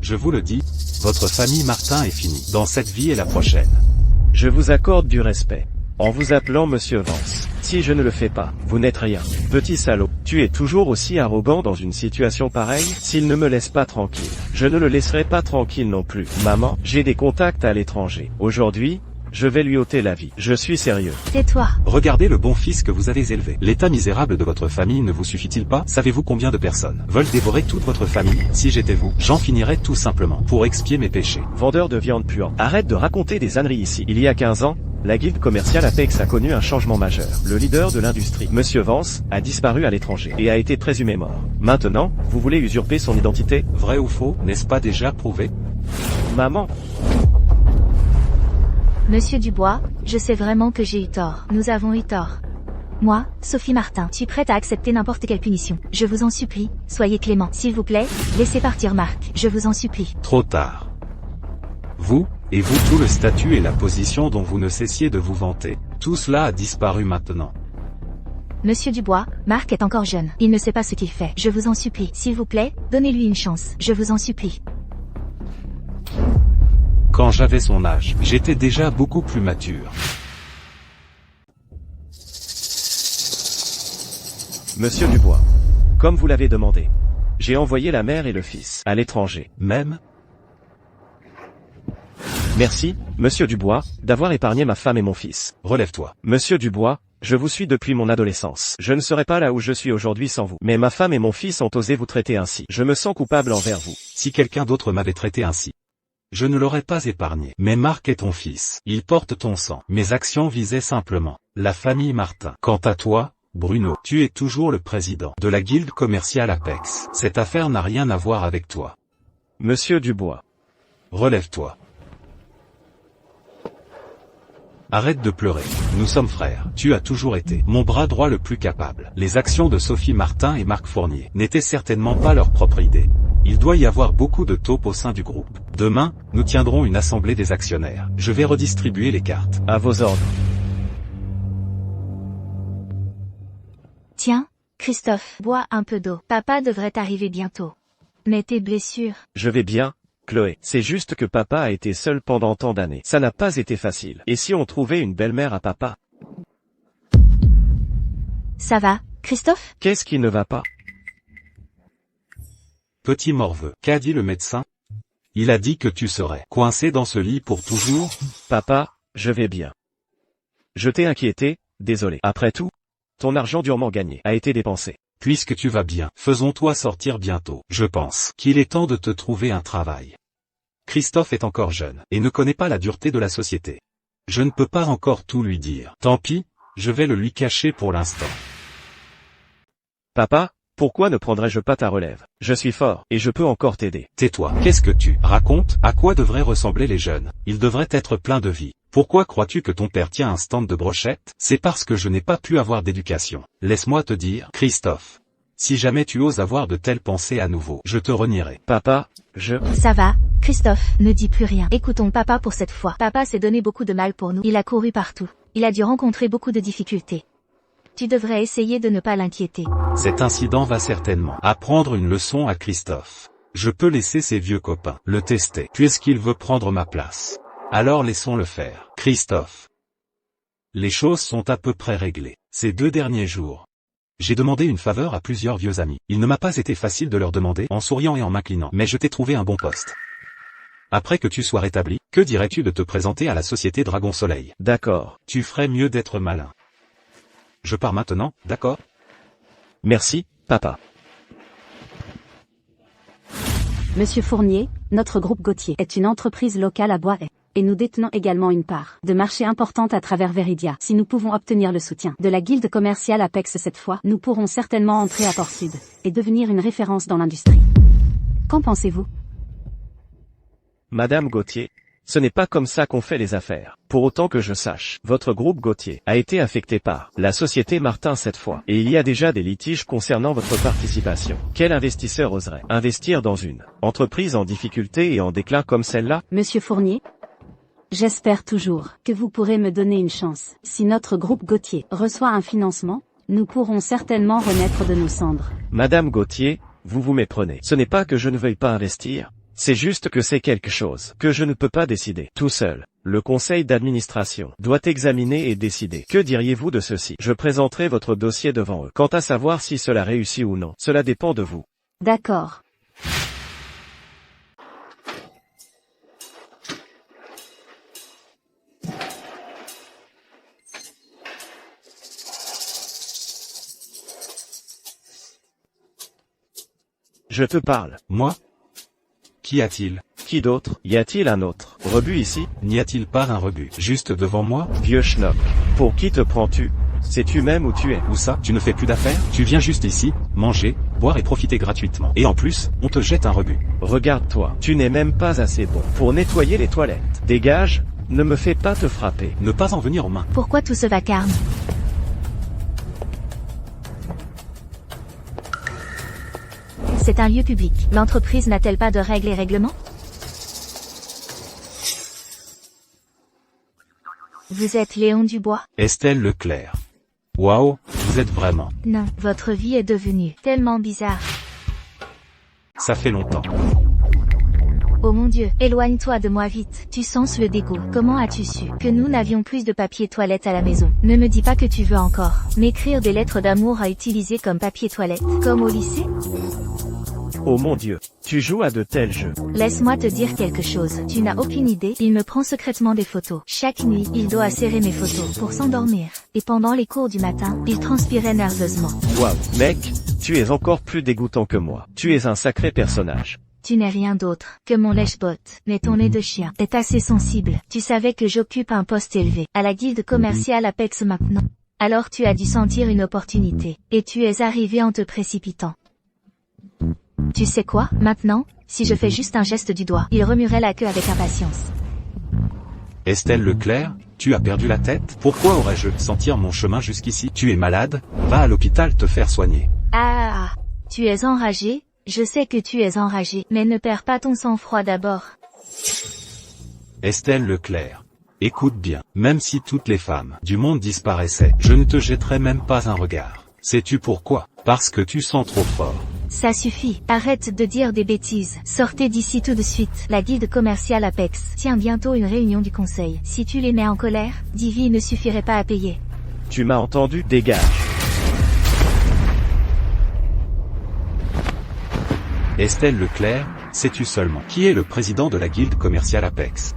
Je vous le dis, votre famille Martin est finie, dans cette vie et la prochaine. Je vous accorde du respect. En vous appelant Monsieur Vance. Si je ne le fais pas, vous n'êtes rien. Petit salaud, tu es toujours aussi arrogant dans une situation pareille? S'il ne me laisse pas tranquille, je ne le laisserai pas tranquille non plus. Maman, j'ai des contacts à l'étranger. Aujourd'hui, je vais lui ôter la vie. Je suis sérieux. Tais-toi. Regardez le bon fils que vous avez élevé. L'état misérable de votre famille ne vous suffit-il pas? Savez-vous combien de personnes veulent dévorer toute votre famille? Si j'étais vous, j'en finirais tout simplement, pour expier mes péchés. Vendeur de viande puant. Arrête de raconter des âneries ici. Il y a 15 ans, la guilde commerciale Apex a connu un changement majeur. Le leader de l'industrie, Monsieur Vance, a disparu à l'étranger et a été présumé mort. Maintenant, vous voulez usurper son identité? Vrai ou faux, n'est-ce pas déjà prouvé? Maman. Monsieur Dubois, je sais vraiment que j'ai eu tort. Nous avons eu tort. Moi, Sophie Martin, suis prête à accepter n'importe quelle punition. Je vous en supplie, soyez clément. S'il vous plaît, laissez partir Marc. Je vous en supplie. Trop tard. Vous, et vous tout le statut et la position dont vous ne cessiez de vous vanter, tout cela a disparu maintenant. Monsieur Dubois, Marc est encore jeune. Il ne sait pas ce qu'il fait. Je vous en supplie. S'il vous plaît, donnez-lui une chance. Je vous en supplie. Quand j'avais son âge, j'étais déjà beaucoup plus mature. Monsieur Dubois, comme vous l'avez demandé, j'ai envoyé la mère et le fils à l'étranger. Même? Merci, Monsieur Dubois, d'avoir épargné ma femme et mon fils. Relève-toi. Monsieur Dubois, je vous suis depuis mon adolescence. Je ne serais pas là où je suis aujourd'hui sans vous. Mais ma femme et mon fils ont osé vous traiter ainsi. Je me sens coupable envers vous. Si quelqu'un d'autre m'avait traité ainsi, je ne l'aurais pas épargné. Mais Marc est ton fils. Il porte ton sang. Mes actions visaient simplement la famille Martin. Quant à toi, Bruno, tu es toujours le président de la guilde commerciale Apex. Cette affaire n'a rien à voir avec toi. Monsieur Dubois. Relève-toi. Arrête de pleurer. Nous sommes frères. Tu as toujours été mon bras droit le plus capable. Les actions de Sophie Martin et Marc Fournier n'étaient certainement pas leur propre idée. Il doit y avoir beaucoup de taupes au sein du groupe. Demain, nous tiendrons une assemblée des actionnaires. Je vais redistribuer les cartes. À vos ordres. Tiens, Christophe, bois un peu d'eau. Papa devrait arriver bientôt. Mais tes blessures... Je vais bien, Chloé. C'est juste que papa a été seul pendant tant d'années. Ça n'a pas été facile. Et si on trouvait une belle-mère à papa? Ça va, Christophe? Qu'est-ce qui ne va pas? Petit morveux, qu'a dit le médecin? Il a dit que tu serais coincé dans ce lit pour toujours? Papa, je vais bien. Je t'ai inquiété, désolé. Après tout, ton argent durement gagné a été dépensé. Puisque tu vas bien, faisons-toi sortir bientôt. Je pense qu'il est temps de te trouver un travail. Christophe est encore jeune, et ne connaît pas la dureté de la société. Je ne peux pas encore tout lui dire. Tant pis, je vais le lui cacher pour l'instant. Papa, pourquoi ne prendrais-je pas ta relève? Je suis fort, et je peux encore t'aider. Tais-toi. Qu'est-ce que tu racontes? À quoi devraient ressembler les jeunes? Ils devraient être pleins de vie. Pourquoi crois-tu que ton père tient un stand de brochettes? C'est parce que je n'ai pas pu avoir d'éducation. Laisse-moi te dire, Christophe. Si jamais tu oses avoir de telles pensées à nouveau, je te renierai. Papa, Ça va, Christophe, ne dis plus rien. Écoutons papa pour cette fois. Papa s'est donné beaucoup de mal pour nous. Il a couru partout. Il a dû rencontrer beaucoup de difficultés. Tu devrais essayer de ne pas l'inquiéter. Cet incident va certainement apprendre une leçon à Christophe. Je peux laisser ses vieux copains le tester, puisqu'il veut prendre ma place. Alors laissons-le faire. Christophe. Les choses sont à peu près réglées. Ces 2 derniers jours, J'ai demandé une faveur à plusieurs vieux amis. Il ne m'a pas été facile de leur demander en souriant et en m'inclinant, mais je t'ai trouvé un bon poste. Après que tu sois rétabli, que dirais-tu de te présenter à la société Dragon Soleil? D'accord. Tu ferais mieux d'être malin. Je pars maintenant, d'accord? Merci, papa. Monsieur Fournier, notre groupe Gauthier est une entreprise locale à Bois-Haye. Et nous détenons également une part de marché importante à travers Veridia. Si nous pouvons obtenir le soutien de la guilde commerciale Apex cette fois, nous pourrons certainement entrer à Port-Sud et devenir une référence dans l'industrie. Qu'en pensez-vous? Madame Gauthier, ce n'est pas comme ça qu'on fait les affaires. Pour autant que je sache, votre groupe Gauthier a été affecté par la société Martin cette fois. Et il y a déjà des litiges concernant votre participation. Quel investisseur oserait investir dans une entreprise en difficulté et en déclin comme celle-là? Monsieur Fournier, j'espère toujours que vous pourrez me donner une chance. Si notre groupe Gauthier reçoit un financement, nous pourrons certainement renaître de nos cendres. Madame Gauthier, vous vous méprenez. Ce n'est pas que je ne veuille pas investir. C'est juste que c'est quelque chose que je ne peux pas décider tout seul. Le conseil d'administration doit examiner et décider. Que diriez-vous de ceci? Je présenterai votre dossier devant eux. Quant à savoir si cela réussit ou non, cela dépend de vous. D'accord. Je te parle. Moi? Qu'y a-t-il? Qui d'autre? Y a-t-il un autre rebut ici? N'y a-t-il pas un rebut juste devant moi? Vieux schnock. Pour qui te prends-tu? Sais-tu même où tu es? Où ça? Tu ne fais plus d'affaires? Tu viens juste ici, manger, boire et profiter gratuitement. Et en plus, on te jette un rebut. Regarde-toi. Tu n'es même pas assez bon pour nettoyer les toilettes. Dégage, ne me fais pas te frapper. Ne pas en venir aux mains. Pourquoi tout ce vacarme? C'est un lieu public. L'entreprise n'a-t-elle pas de règles et règlements? Vous êtes Léon Dubois? Estelle Leclerc. Waouh, vous êtes vraiment. Non, votre vie est devenue tellement bizarre. Ça fait longtemps. Oh mon Dieu, éloigne-toi de moi vite. Tu sens le dégoût. Comment as-tu su que nous n'avions plus de papier toilette à la maison? Ne me dis pas que tu veux encore m'écrire des lettres d'amour à utiliser comme papier toilette, comme au lycée? Oh mon Dieu, tu joues à de tels jeux. Laisse-moi te dire quelque chose. Tu n'as aucune idée, il me prend secrètement des photos. Chaque nuit, il doit serrer mes photos pour s'endormir. Et pendant les cours du matin, il transpirait nerveusement. Waouh, mec, tu es encore plus dégoûtant que moi. Tu es un sacré personnage. Tu n'es rien d'autre que mon lèche-botte, mais ton nez de chien est assez sensible. Tu savais que j'occupe un poste élevé à la guilde commerciale Apex maintenant. Alors tu as dû sentir une opportunité, et tu es arrivé en te précipitant. Tu sais quoi, maintenant, si je fais juste un geste du doigt, il remuerait la queue avec impatience. Estelle Leclerc, tu as perdu la tête? Pourquoi aurais-je sentir mon chemin jusqu'ici? Tu es malade? Va à l'hôpital te faire soigner. Ah, tu es enragé? Je sais que tu es enragé, mais ne perds pas ton sang-froid d'abord. Estelle Leclerc. Écoute bien, même si toutes les femmes du monde disparaissaient, je ne te jetterai même pas un regard. Sais-tu pourquoi? Parce que tu sens trop fort. Ça suffit, arrête de dire des bêtises. Sortez d'ici tout de suite. La guilde commerciale Apex tient bientôt une réunion du conseil. Si tu les mets en colère, Divi ne suffirait pas à payer. Tu m'as entendu? Dégage. Estelle Leclerc, sais-tu seulement qui est le président de la guilde commerciale Apex?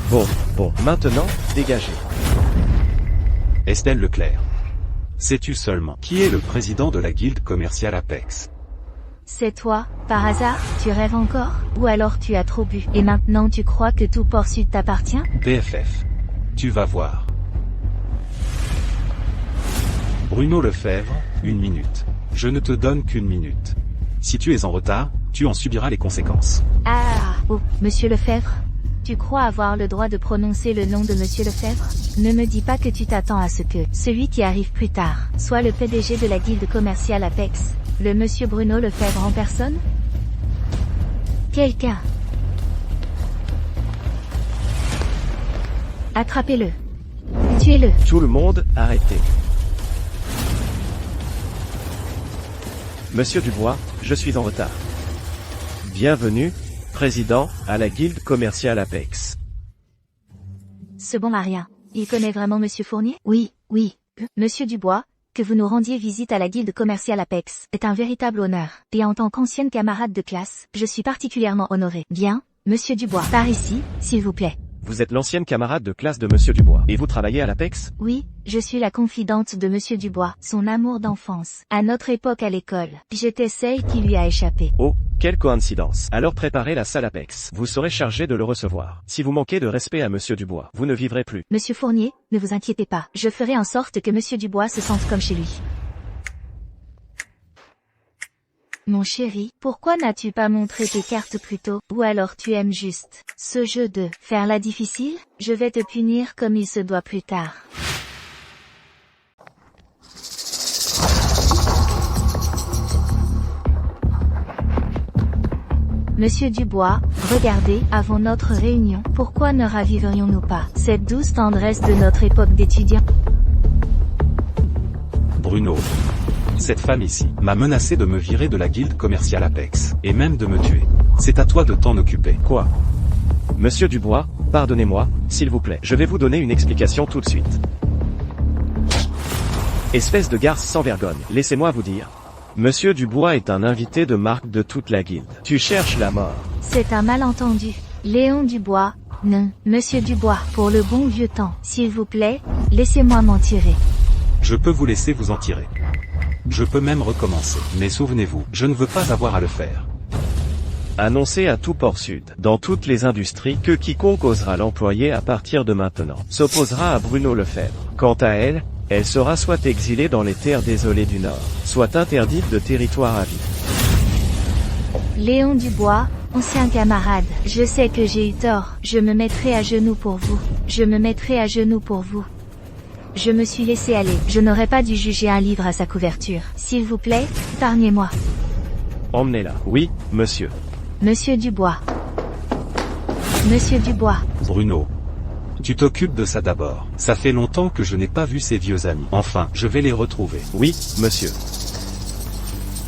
Bon, maintenant, dégagez. Estelle Leclerc. Sais-tu seulement qui est le président de la guilde commerciale Apex? C'est toi, par hasard? Tu rêves encore? Ou alors tu as trop bu, et maintenant tu crois que tout Port-Sud t'appartient? BFF. Tu vas voir. Bruno Lefebvre, 1 minute. Je ne te donne qu'1 minute. Si tu es en retard, tu en subiras les conséquences. Ah, oh, Monsieur Lefebvre? Tu crois avoir le droit de prononcer le nom de Monsieur Lefebvre? Ne me dis pas que tu t'attends à ce que celui qui arrive plus tard soit le PDG de la guilde commerciale Apex, le Monsieur Bruno Lefebvre en personne? Quelqu'un. Attrapez-le. Tuez-le. Tout le monde, arrêtez. Monsieur Dubois, je suis en retard. Bienvenue, président, à la guilde commerciale Apex. Ce bon à rien. Il connaît vraiment Monsieur Fournier? Oui. Monsieur Dubois, que vous nous rendiez visite à la guilde commerciale Apex est un véritable honneur. Et en tant qu'ancienne camarade de classe, je suis particulièrement honorée. Bien, Monsieur Dubois, par ici, s'il vous plaît. Vous êtes l'ancienne camarade de classe de Monsieur Dubois. Et vous travaillez à l'Apex? Oui, je suis la confidente de Monsieur Dubois, son amour d'enfance. À notre époque à l'école, j'étais celle qui lui a échappé. Oh, quelle coïncidence. Alors préparez la salle Apex. Vous serez chargé de le recevoir. Si vous manquez de respect à Monsieur Dubois, vous ne vivrez plus. Monsieur Fournier, ne vous inquiétez pas. Je ferai en sorte que Monsieur Dubois se sente comme chez lui. Mon chéri, pourquoi n'as-tu pas montré tes cartes plus tôt? Ou alors tu aimes juste ce jeu de faire la difficile? Je vais te punir comme il se doit plus tard. Monsieur Dubois, regardez, avant notre réunion, pourquoi ne raviverions-nous pas cette douce tendresse de notre époque d'étudiant? Bruno. Cette femme ici m'a menacé de me virer de la guilde commerciale Apex, et même de me tuer. C'est à toi de t'en occuper. Quoi? Monsieur Dubois, pardonnez-moi, s'il vous plaît. Je vais vous donner une explication tout de suite. Espèce de garce sans vergogne, laissez-moi vous dire. Monsieur Dubois est un invité de marque de toute la guilde. Tu cherches la mort. C'est un malentendu. Léon Dubois, non, Monsieur Dubois, pour le bon vieux temps. S'il vous plaît, laissez-moi m'en tirer. Je peux vous laisser vous en tirer. Je peux même recommencer. Mais souvenez-vous, je ne veux pas avoir à le faire. Annoncé à tout port sud, dans toutes les industries, que quiconque osera l'employer à partir de maintenant, s'opposera à Bruno Lefebvre. Quant à elle, elle sera soit exilée dans les terres désolées du Nord, soit interdite de territoire à vie. Léon Dubois, ancien camarade, je sais que j'ai eu tort. Je me mettrai à genoux pour vous. Je me mettrai à genoux pour vous. Je me suis laissé aller. Je n'aurais pas dû juger un livre à sa couverture. S'il vous plaît, épargnez-moi. Emmenez-la. Oui, monsieur. Monsieur Dubois. Monsieur Dubois. Bruno. Tu t'occupes de ça d'abord. Ça fait longtemps que je n'ai pas vu ces vieux amis. Enfin, je vais les retrouver. Oui, monsieur.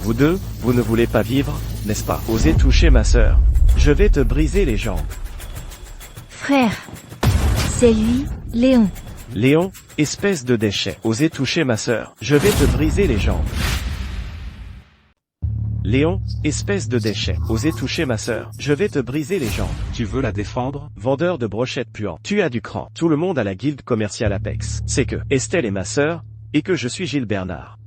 Vous deux, vous ne voulez pas vivre, n'est-ce pas? Osez toucher ma sœur. Je vais te briser les jambes. Frère. C'est lui, Léon. Léon, espèce de déchet. Osez toucher ma sœur. Je vais te briser les jambes. Léon, espèce de déchet. Osez toucher ma sœur. Je vais te briser les jambes. Tu veux la défendre? Vendeur de brochettes puantes. Tu as du cran. Tout le monde à la guilde commerciale Apex. C'est que Estelle est ma sœur, et que je suis Gilles Bernard.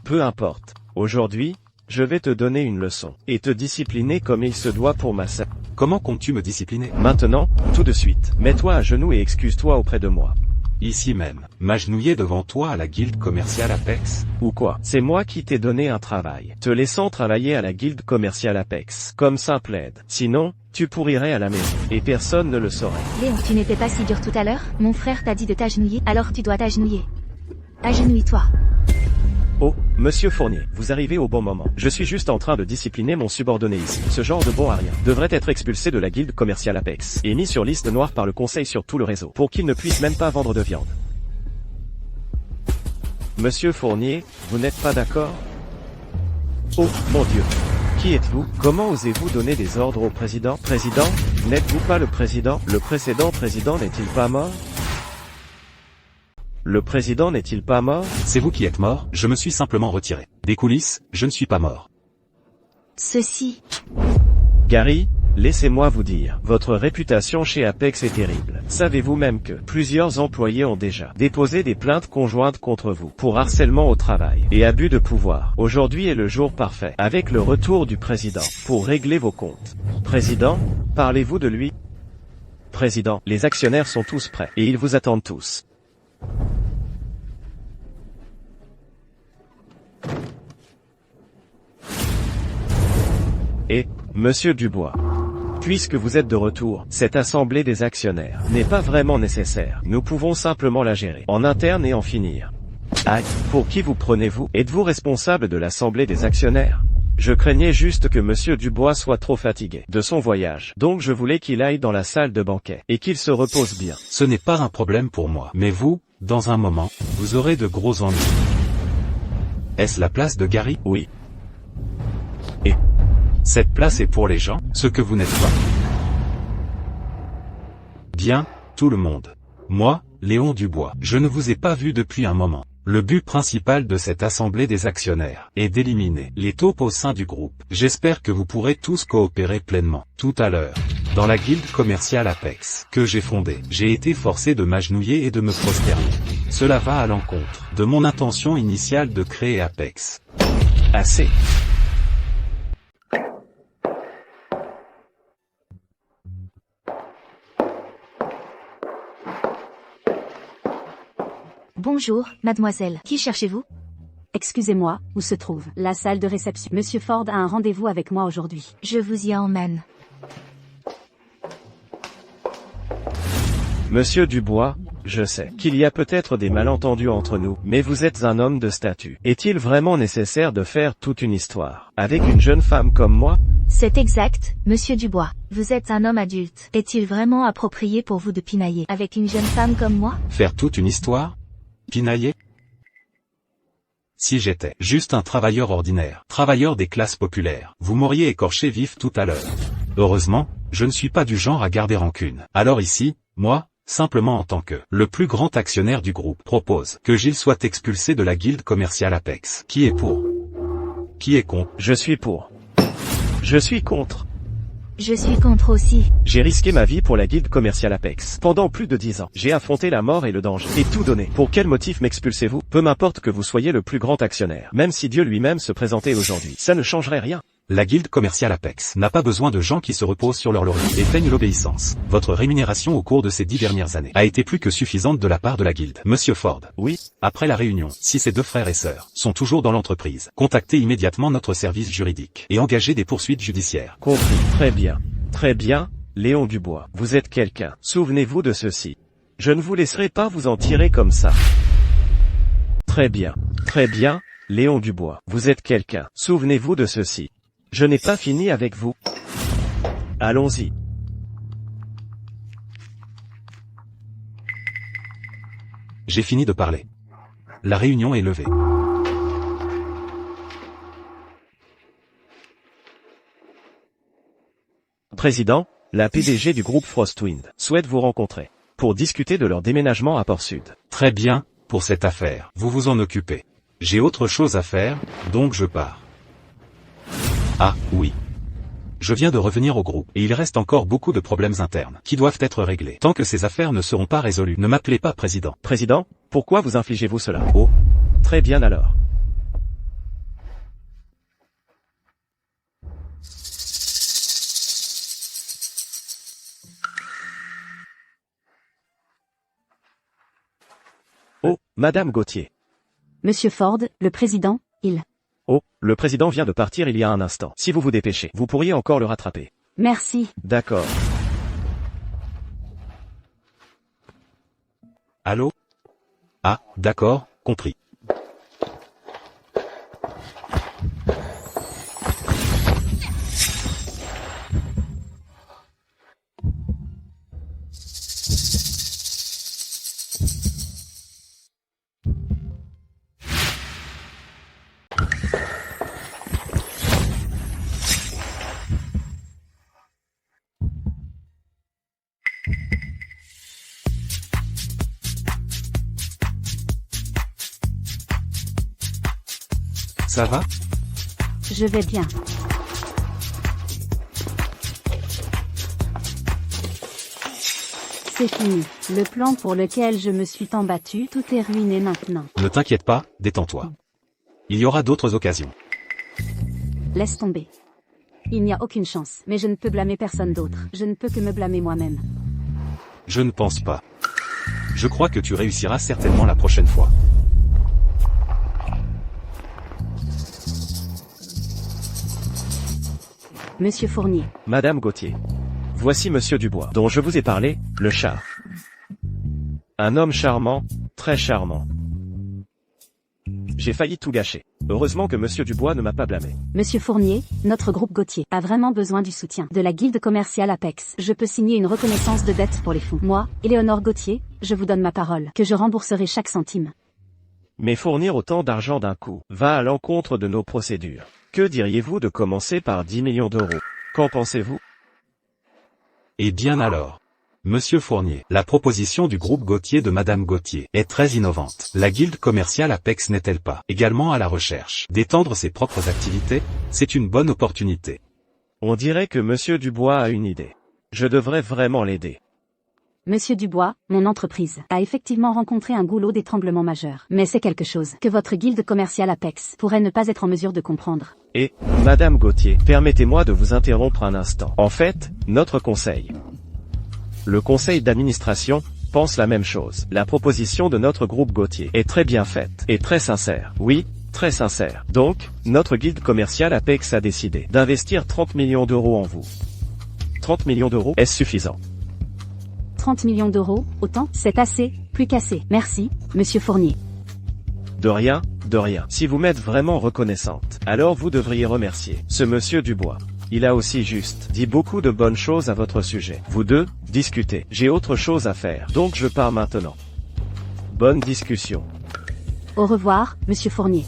Peu importe. Aujourd'hui, je vais te donner une leçon, et te discipliner comme il se doit pour ma sœur. Comment comptes-tu me discipliner? Maintenant, tout de suite. Mets-toi à genoux et excuse-toi auprès de moi. Ici même, m'agenouiller devant toi à la guilde commerciale Apex? Ou quoi? C'est moi qui t'ai donné un travail, te laissant travailler à la guilde commerciale Apex, comme simple aide. Sinon, tu pourrirais à la maison, et personne ne le saurait. Léon, tu n'étais pas si dur tout à l'heure? Mon frère t'a dit de t'agenouiller, alors tu dois t'agenouiller. Agenouille-toi. Oh, monsieur Fournier, vous arrivez au bon moment. Je suis juste en train de discipliner mon subordonné ici. Ce genre de bon à rien devrait être expulsé de la guilde commerciale Apex, et mis sur liste noire par le conseil sur tout le réseau, pour qu'il ne puisse même pas vendre de viande. Monsieur Fournier, vous n'êtes pas d'accord? Oh, mon Dieu. Qui êtes-vous? Comment osez-vous donner des ordres au président? Président? N'êtes-vous pas le président? Le précédent président n'est-il pas mort? Le président n'est-il pas mort? C'est vous qui êtes mort, je me suis simplement retiré. Des coulisses, je ne suis pas mort. Ceci. Gary, laissez-moi vous dire, votre réputation chez Apex est terrible. Savez-vous même que plusieurs employés ont déjà déposé des plaintes conjointes contre vous pour harcèlement au travail et abus de pouvoir. Aujourd'hui est le jour parfait, avec le retour du président, pour régler vos comptes. Président, parlez-vous de lui? Président, les actionnaires sont tous prêts, et ils vous attendent tous. Et, monsieur Dubois, puisque vous êtes de retour, cette assemblée des actionnaires n'est pas vraiment nécessaire. Nous pouvons simplement la gérer, en interne et en finir. Aïe, pour qui vous prenez-vous? Êtes-vous responsable de l'assemblée des actionnaires? Je craignais juste que monsieur Dubois soit trop fatigué de son voyage. Donc je voulais qu'il aille dans la salle de banquet, et qu'il se repose bien. Ce n'est pas un problème pour moi. Mais vous, dans un moment, vous aurez de gros ennuis. Est-ce la place de Gary? Oui. Et cette place est pour les gens, ce que vous n'êtes pas. Bien, tout le monde. Moi, Léon Dubois, je ne vous ai pas vu depuis un moment. Le but principal de cette assemblée des actionnaires est d'éliminer les taupes au sein du groupe. J'espère que vous pourrez tous coopérer pleinement. Tout à l'heure, dans la guilde commerciale Apex, que j'ai fondée, j'ai été forcé de m'agenouiller et de me prosterner. Cela va à l'encontre de mon intention initiale de créer Apex. Assez. Bonjour, mademoiselle. Qui cherchez-vous? Excusez-moi, où se trouve la salle de réception? Monsieur Ford a un rendez-vous avec moi aujourd'hui. Je vous y emmène. Monsieur Dubois, je sais qu'il y a peut-être des malentendus entre nous, mais vous êtes un homme de statut. Est-il vraiment nécessaire de faire toute une histoire avec une jeune femme comme moi? C'est exact, monsieur Dubois. Vous êtes un homme adulte. Est-il vraiment approprié pour vous de pinailler avec une jeune femme comme moi? Faire toute une histoire? Pinailler? Si j'étais juste un travailleur ordinaire, travailleur des classes populaires, vous m'auriez écorché vif tout à l'heure. Heureusement, je ne suis pas du genre à garder rancune. Alors ici, moi, simplement en tant que le plus grand actionnaire du groupe, propose que Gilles soit expulsé de la guilde commerciale Apex. Qui est pour? Qui est contre? Je suis pour. Je suis contre. Je suis contre aussi. J'ai risqué ma vie pour la guilde commerciale Apex. Pendant plus de 10 ans, j'ai affronté la mort et le danger. Et tout donné. Pour quel motif m'expulsez-vous? Peu m'importe que vous soyez le plus grand actionnaire. Même si Dieu lui-même se présentait aujourd'hui, ça ne changerait rien. La guilde commerciale Apex n'a pas besoin de gens qui se reposent sur leur laurier et feignent l'obéissance. Votre rémunération au cours de ces 10 dernières années a été plus que suffisante de la part de la guilde. Monsieur Ford. Oui. Après la réunion, si ces deux frères et sœurs sont toujours dans l'entreprise, contactez immédiatement notre service juridique et engagez des poursuites judiciaires. Compris. Très bien. Très bien, Léon Dubois. Vous êtes quelqu'un. Souvenez-vous de ceci. Je ne vous laisserai pas vous en tirer comme ça. Très bien. Très bien, Léon Dubois. Vous êtes quelqu'un. Souvenez-vous de ceci. Je n'ai pas fini avec vous. Allons-y. J'ai fini de parler. La réunion est levée. Président, la PDG du groupe Frostwind souhaite vous rencontrer pour discuter de leur déménagement à Port-Sud. Très bien, pour cette affaire, vous vous en occupez. J'ai autre chose à faire, donc je pars. Ah, oui. Je viens de revenir au groupe, et il reste encore beaucoup de problèmes internes, qui doivent être réglés. Tant que ces affaires ne seront pas résolues, ne m'appelez pas président. Président, pourquoi vous infligez-vous cela? Oh. Très bien alors. Oh, Madame Gauthier. Monsieur Ford, le président, il... Oh, le président vient de partir il y a un instant. Si vous vous dépêchez, vous pourriez encore le rattraper. Merci. D'accord. Allô? Ah, d'accord, compris. Ça va? Je vais bien. C'est fini. Le plan pour lequel je me suis tant battu, tout est ruiné maintenant. Ne t'inquiète pas, détends-toi. Il y aura d'autres occasions. Laisse tomber. Il n'y a aucune chance, mais je ne peux blâmer personne d'autre. Je ne peux que me blâmer moi-même. Je ne pense pas. Je crois que tu réussiras certainement la prochaine fois. Monsieur Fournier. Madame Gauthier. Voici Monsieur Dubois, dont je vous ai parlé, le char. Un homme charmant, très charmant. J'ai failli tout gâcher. Heureusement que Monsieur Dubois ne m'a pas blâmé. Monsieur Fournier, notre groupe Gauthier a vraiment besoin du soutien de la guilde commerciale Apex. Je peux signer une reconnaissance de dette pour les fonds. Moi, Éléonore Gauthier, je vous donne ma parole, que je rembourserai chaque centime. Mais fournir autant d'argent d'un coup va à l'encontre de nos procédures. Que diriez-vous de commencer par 10 millions d'euros? Qu'en pensez-vous? Et bien alors. Monsieur Fournier, la proposition du groupe Gauthier de Madame Gauthier est très innovante. La guilde commerciale Apex n'est-elle pas également à la recherche d'étendre ses propres activités? C'est une bonne opportunité. On dirait que Monsieur Dubois a une idée. Je devrais vraiment l'aider. Monsieur Dubois, mon entreprise, a effectivement rencontré un goulot d'étranglement majeur. Mais c'est quelque chose que votre guilde commerciale Apex pourrait ne pas être en mesure de comprendre. Et, Madame Gauthier, permettez-moi de vous interrompre un instant. En fait, notre conseil, le conseil d'administration, pense la même chose. La proposition de notre groupe Gauthier est très bien faite et très sincère. Oui, très sincère. Donc, notre guilde commerciale Apex a décidé d'investir 30 millions d'euros en vous. 30 millions d'euros, est-ce suffisant? 30 millions d'euros, autant, c'est assez, plus qu'assez. Merci, Monsieur Fournier. De rien, de rien. Si vous m'êtes vraiment reconnaissante, alors vous devriez remercier ce Monsieur Dubois. Il a aussi juste dit beaucoup de bonnes choses à votre sujet. Vous deux, discutez. J'ai autre chose à faire, donc je pars maintenant. Bonne discussion. Au revoir, Monsieur Fournier.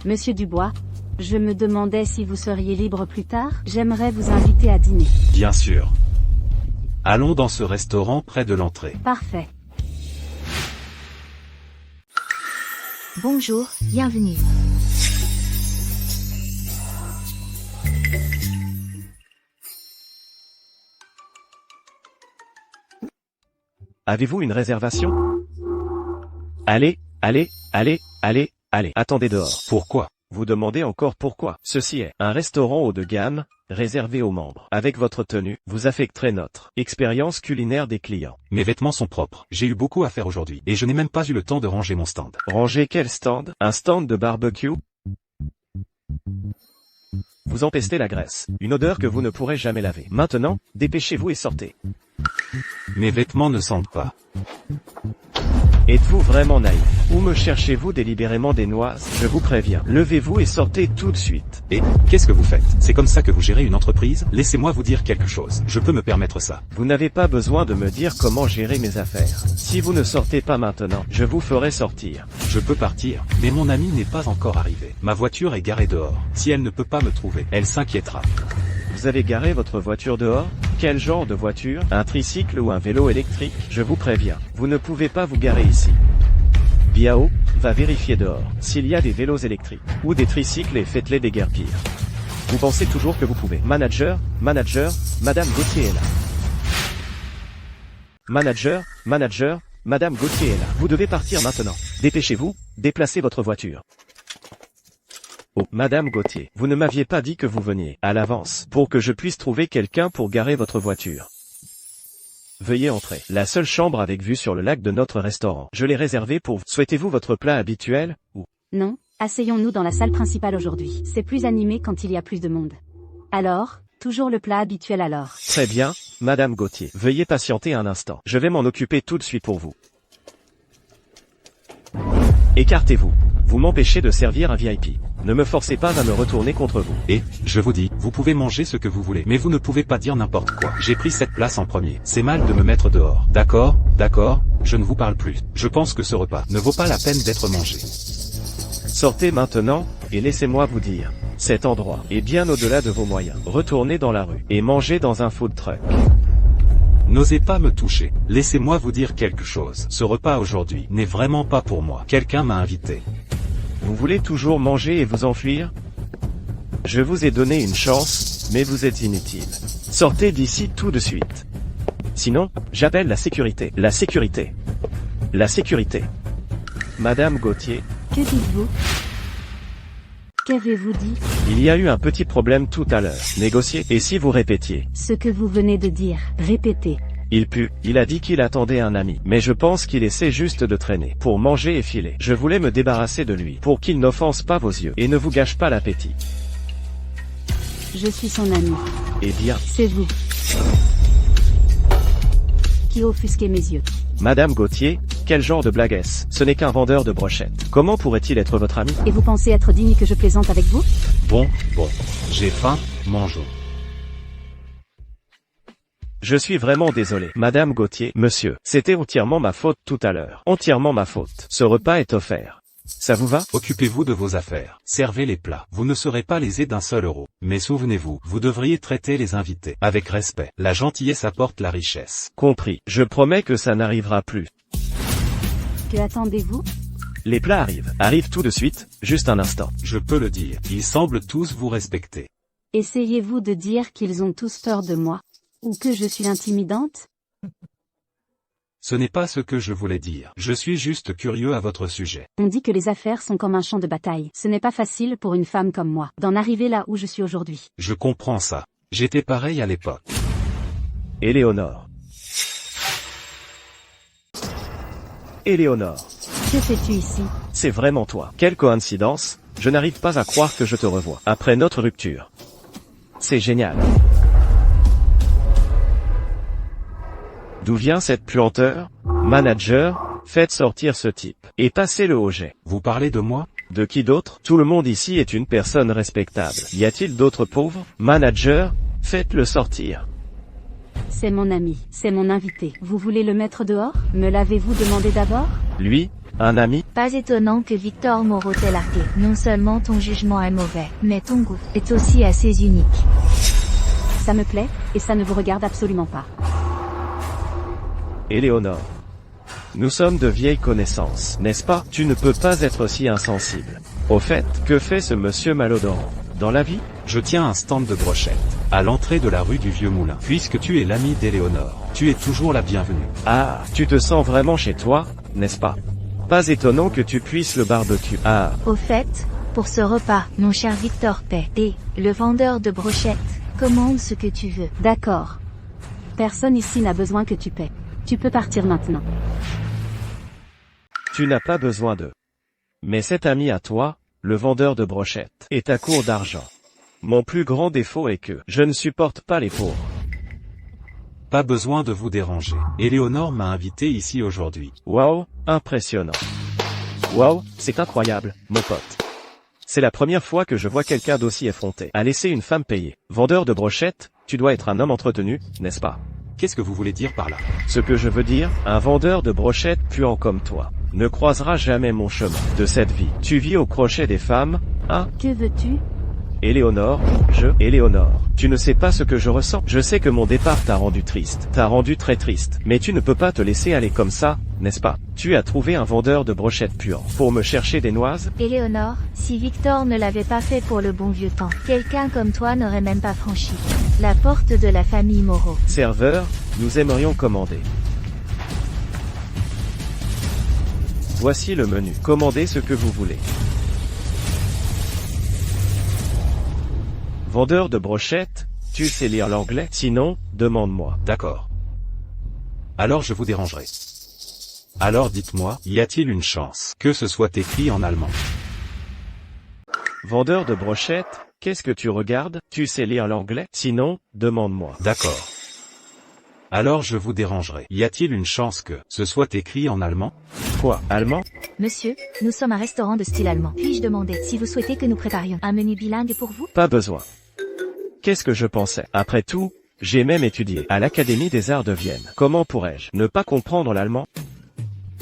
Monsieur Dubois, je me demandais si vous seriez libre plus tard. J'aimerais vous inviter à dîner. Bien sûr. Allons dans ce restaurant près de l'entrée. Parfait. Bonjour, bienvenue. Avez-vous une réservation? Allez, allez, allez, allez, allez. Attendez dehors. Pourquoi? Vous demandez encore pourquoi? Ceci est un restaurant haut de gamme, réservé aux membres. Avec votre tenue, vous affecterez notre expérience culinaire des clients. Mes vêtements sont propres. J'ai eu beaucoup à faire aujourd'hui, et je n'ai même pas eu le temps de ranger mon stand. Ranger quel stand? Un stand de barbecue? Vous empestez la graisse, une odeur que vous ne pourrez jamais laver. Maintenant, dépêchez-vous et sortez. Mes vêtements ne sentent pas. Êtes-vous vraiment naïf? Ou me cherchez-vous délibérément des noises? Je vous préviens. Levez-vous et sortez tout de suite. Et, qu'est-ce que vous faites? C'est comme ça que vous gérez une entreprise? Laissez-moi vous dire quelque chose. Je peux me permettre ça. Vous n'avez pas besoin de me dire comment gérer mes affaires. Si vous ne sortez pas maintenant, je vous ferai sortir. Je peux partir, mais mon ami n'est pas encore arrivé. Ma voiture est garée dehors. Si elle ne peut pas me trouver, elle s'inquiétera. Vous avez garé votre voiture dehors? Quel genre de voiture? Un tricycle ou un vélo électrique? Je vous préviens, vous ne pouvez pas vous garer ici. Biao, va vérifier dehors s'il y a des vélos électriques ou des tricycles et faites-les déguerpir. Vous pensez toujours que vous pouvez. Manager, Madame Gauthier est là. Manager, Madame Gauthier est là. Vous devez partir maintenant. Dépêchez-vous, déplacez votre voiture. Oh, Madame Gauthier, vous ne m'aviez pas dit que vous veniez à l'avance pour que je puisse trouver quelqu'un pour garer votre voiture. Veuillez entrer. La seule chambre avec vue sur le lac de notre restaurant. Je l'ai réservée pour vous. Souhaitez-vous votre plat habituel ou... Non, asseyons-nous dans la salle principale aujourd'hui. C'est plus animé quand il y a plus de monde. Alors, toujours le plat habituel alors. Très bien, Madame Gauthier. Veuillez patienter un instant. Je vais m'en occuper tout de suite pour vous. Écartez-vous. Vous m'empêchez de servir un VIP. Ne me forcez pas à me retourner contre vous. Et, je vous dis, vous pouvez manger ce que vous voulez, mais vous ne pouvez pas dire n'importe quoi. J'ai pris cette place en premier. C'est mal de me mettre dehors. D'accord, je ne vous parle plus. Je pense que ce repas ne vaut pas la peine d'être mangé. Sortez maintenant, et laissez-moi vous dire. Cet endroit est bien au-delà de vos moyens. Retournez dans la rue, et mangez dans un food truck. N'osez pas me toucher. Laissez-moi vous dire quelque chose. Ce repas aujourd'hui n'est vraiment pas pour moi. Quelqu'un m'a invité. Vous voulez toujours manger et vous enfuir? Je vous ai donné une chance, mais vous êtes inutile. Sortez d'ici tout de suite. Sinon, j'appelle la sécurité. La sécurité. La sécurité. Madame Gauthier. Que dites-vous? Qu'avez-vous dit? Il y a eu un petit problème tout à l'heure. Négocier. Et si vous répétiez? Ce que vous venez de dire. Répétez. Il pue. Il a dit qu'il attendait un ami. Mais je pense qu'il essaie juste de traîner. Pour manger et filer. Je voulais me débarrasser de lui. Pour qu'il n'offense pas vos yeux. Et ne vous gâche pas l'appétit. Je suis son ami. Eh bien. C'est vous. Qui offusquez mes yeux. Madame Gauthier, quel genre de blague est-ce? Ce n'est qu'un vendeur de brochettes. Comment pourrait-il être votre ami? Et vous pensez être digne que je plaisante avec vous? Bon, j'ai faim, mangeons. Je suis vraiment désolé. Madame Gauthier, monsieur, c'était entièrement ma faute tout à l'heure. Entièrement ma faute. Ce repas est offert. Ça vous va? Occupez-vous de vos affaires. Servez les plats. Vous ne serez pas lésés d'un seul euro. Mais souvenez-vous, vous devriez traiter les invités avec respect. La gentillesse apporte la richesse. Compris. Je promets que ça n'arrivera plus. Que attendez-vous? Les plats arrivent. Arrivent tout de suite, juste un instant. Je peux le dire, ils semblent tous vous respecter. Essayez-vous de dire qu'ils ont tous peur de moi? Ou que je suis intimidante? Ce n'est pas ce que je voulais dire. Je suis juste curieux à votre sujet. On dit que les affaires sont comme un champ de bataille. Ce n'est pas facile pour une femme comme moi d'en arriver là où je suis aujourd'hui. Je comprends ça. J'étais pareil à l'époque. Éléonore. Éléonore. Que fais-tu ici? C'est vraiment toi. Quelle coïncidence, je n'arrive pas à croire que je te revois. Après notre rupture. C'est génial. D'où vient cette puanteur? Manager, faites sortir ce type. Et passez-le au jet. Vous parlez de moi? De qui d'autre? Tout le monde ici est une personne respectable. Y a-t-il d'autres pauvres? Manager, faites-le sortir. C'est mon ami, c'est mon invité. Vous voulez le mettre dehors? Me l'avez-vous demandé d'abord? Lui, un ami? Pas étonnant que Victor Moreau t'ait largué. Non seulement ton jugement est mauvais, mais ton goût est aussi assez unique. Ça me plaît, et ça ne vous regarde absolument pas. Éléonore. Nous sommes de vieilles connaissances, n'est-ce pas? Tu ne peux pas être si insensible. Au fait, que fait ce monsieur malodorant? Dans la vie? Je tiens un stand de brochettes, à l'entrée de la rue du Vieux Moulin. Puisque tu es l'ami d'Éléonore, tu es toujours la bienvenue. Ah, tu te sens vraiment chez toi, n'est-ce pas? Pas étonnant que tu puisses le barbecue. Ah, Au fait, pour ce repas, mon cher Victor paie. Et, le vendeur de brochettes, commande ce que tu veux. D'accord. Personne ici n'a besoin que tu paies. Tu peux partir maintenant. tu n'as pas besoin d'eux. Mais cet ami à toi, le vendeur de brochettes, est à court d'argent. Mon plus grand défaut est que je ne supporte pas les pauvres. Pas besoin de vous déranger. Éléonore m'a invité ici aujourd'hui. Waouh, impressionnant. Waouh, c'est incroyable, mon pote. C'est la première fois que je vois quelqu'un d'aussi effronté à laisser une femme payer. Vendeur de brochettes, tu dois être un homme entretenu, n'est-ce pas? Qu'est-ce que vous voulez dire par là? Ce que je veux dire, un vendeur de brochettes puant comme toi ne croisera jamais mon chemin de cette vie. Tu vis au crochet des femmes, hein? Que veux-tu? Éléonore, Éléonore, tu ne sais pas ce que je ressens. Je sais que mon départ t'a rendu triste, t'a rendu très triste. Mais tu ne peux pas te laisser aller comme ça, n'est-ce pas? Tu as trouvé un vendeur de brochettes puant pour me chercher des noises? Éléonore, si Victor ne l'avait pas fait pour le bon vieux temps, quelqu'un comme toi n'aurait même pas franchi la porte de la famille Moreau. Serveur, nous aimerions commander. Voici le menu. Commandez ce que vous voulez. Vendeur de brochettes, tu sais lire l'anglais? Sinon, demande-moi. D'accord. Alors je vous dérangerai. Alors dites-moi, y a-t-il une chance que ce soit écrit en allemand? Vendeur de brochettes, qu'est-ce que tu regardes? Tu sais lire l'anglais? Sinon, demande-moi. D'accord. Alors je vous dérangerai. Y a-t-il une chance que ce soit écrit en allemand? Quoi, allemand? Monsieur, nous sommes un restaurant de style allemand. Puis-je demander si vous souhaitez que nous préparions un menu bilingue pour vous? Pas besoin. Qu'est-ce que je pensais? Après tout, j'ai même étudié à l'Académie des Arts de Vienne. Comment pourrais-je ne pas comprendre l'allemand?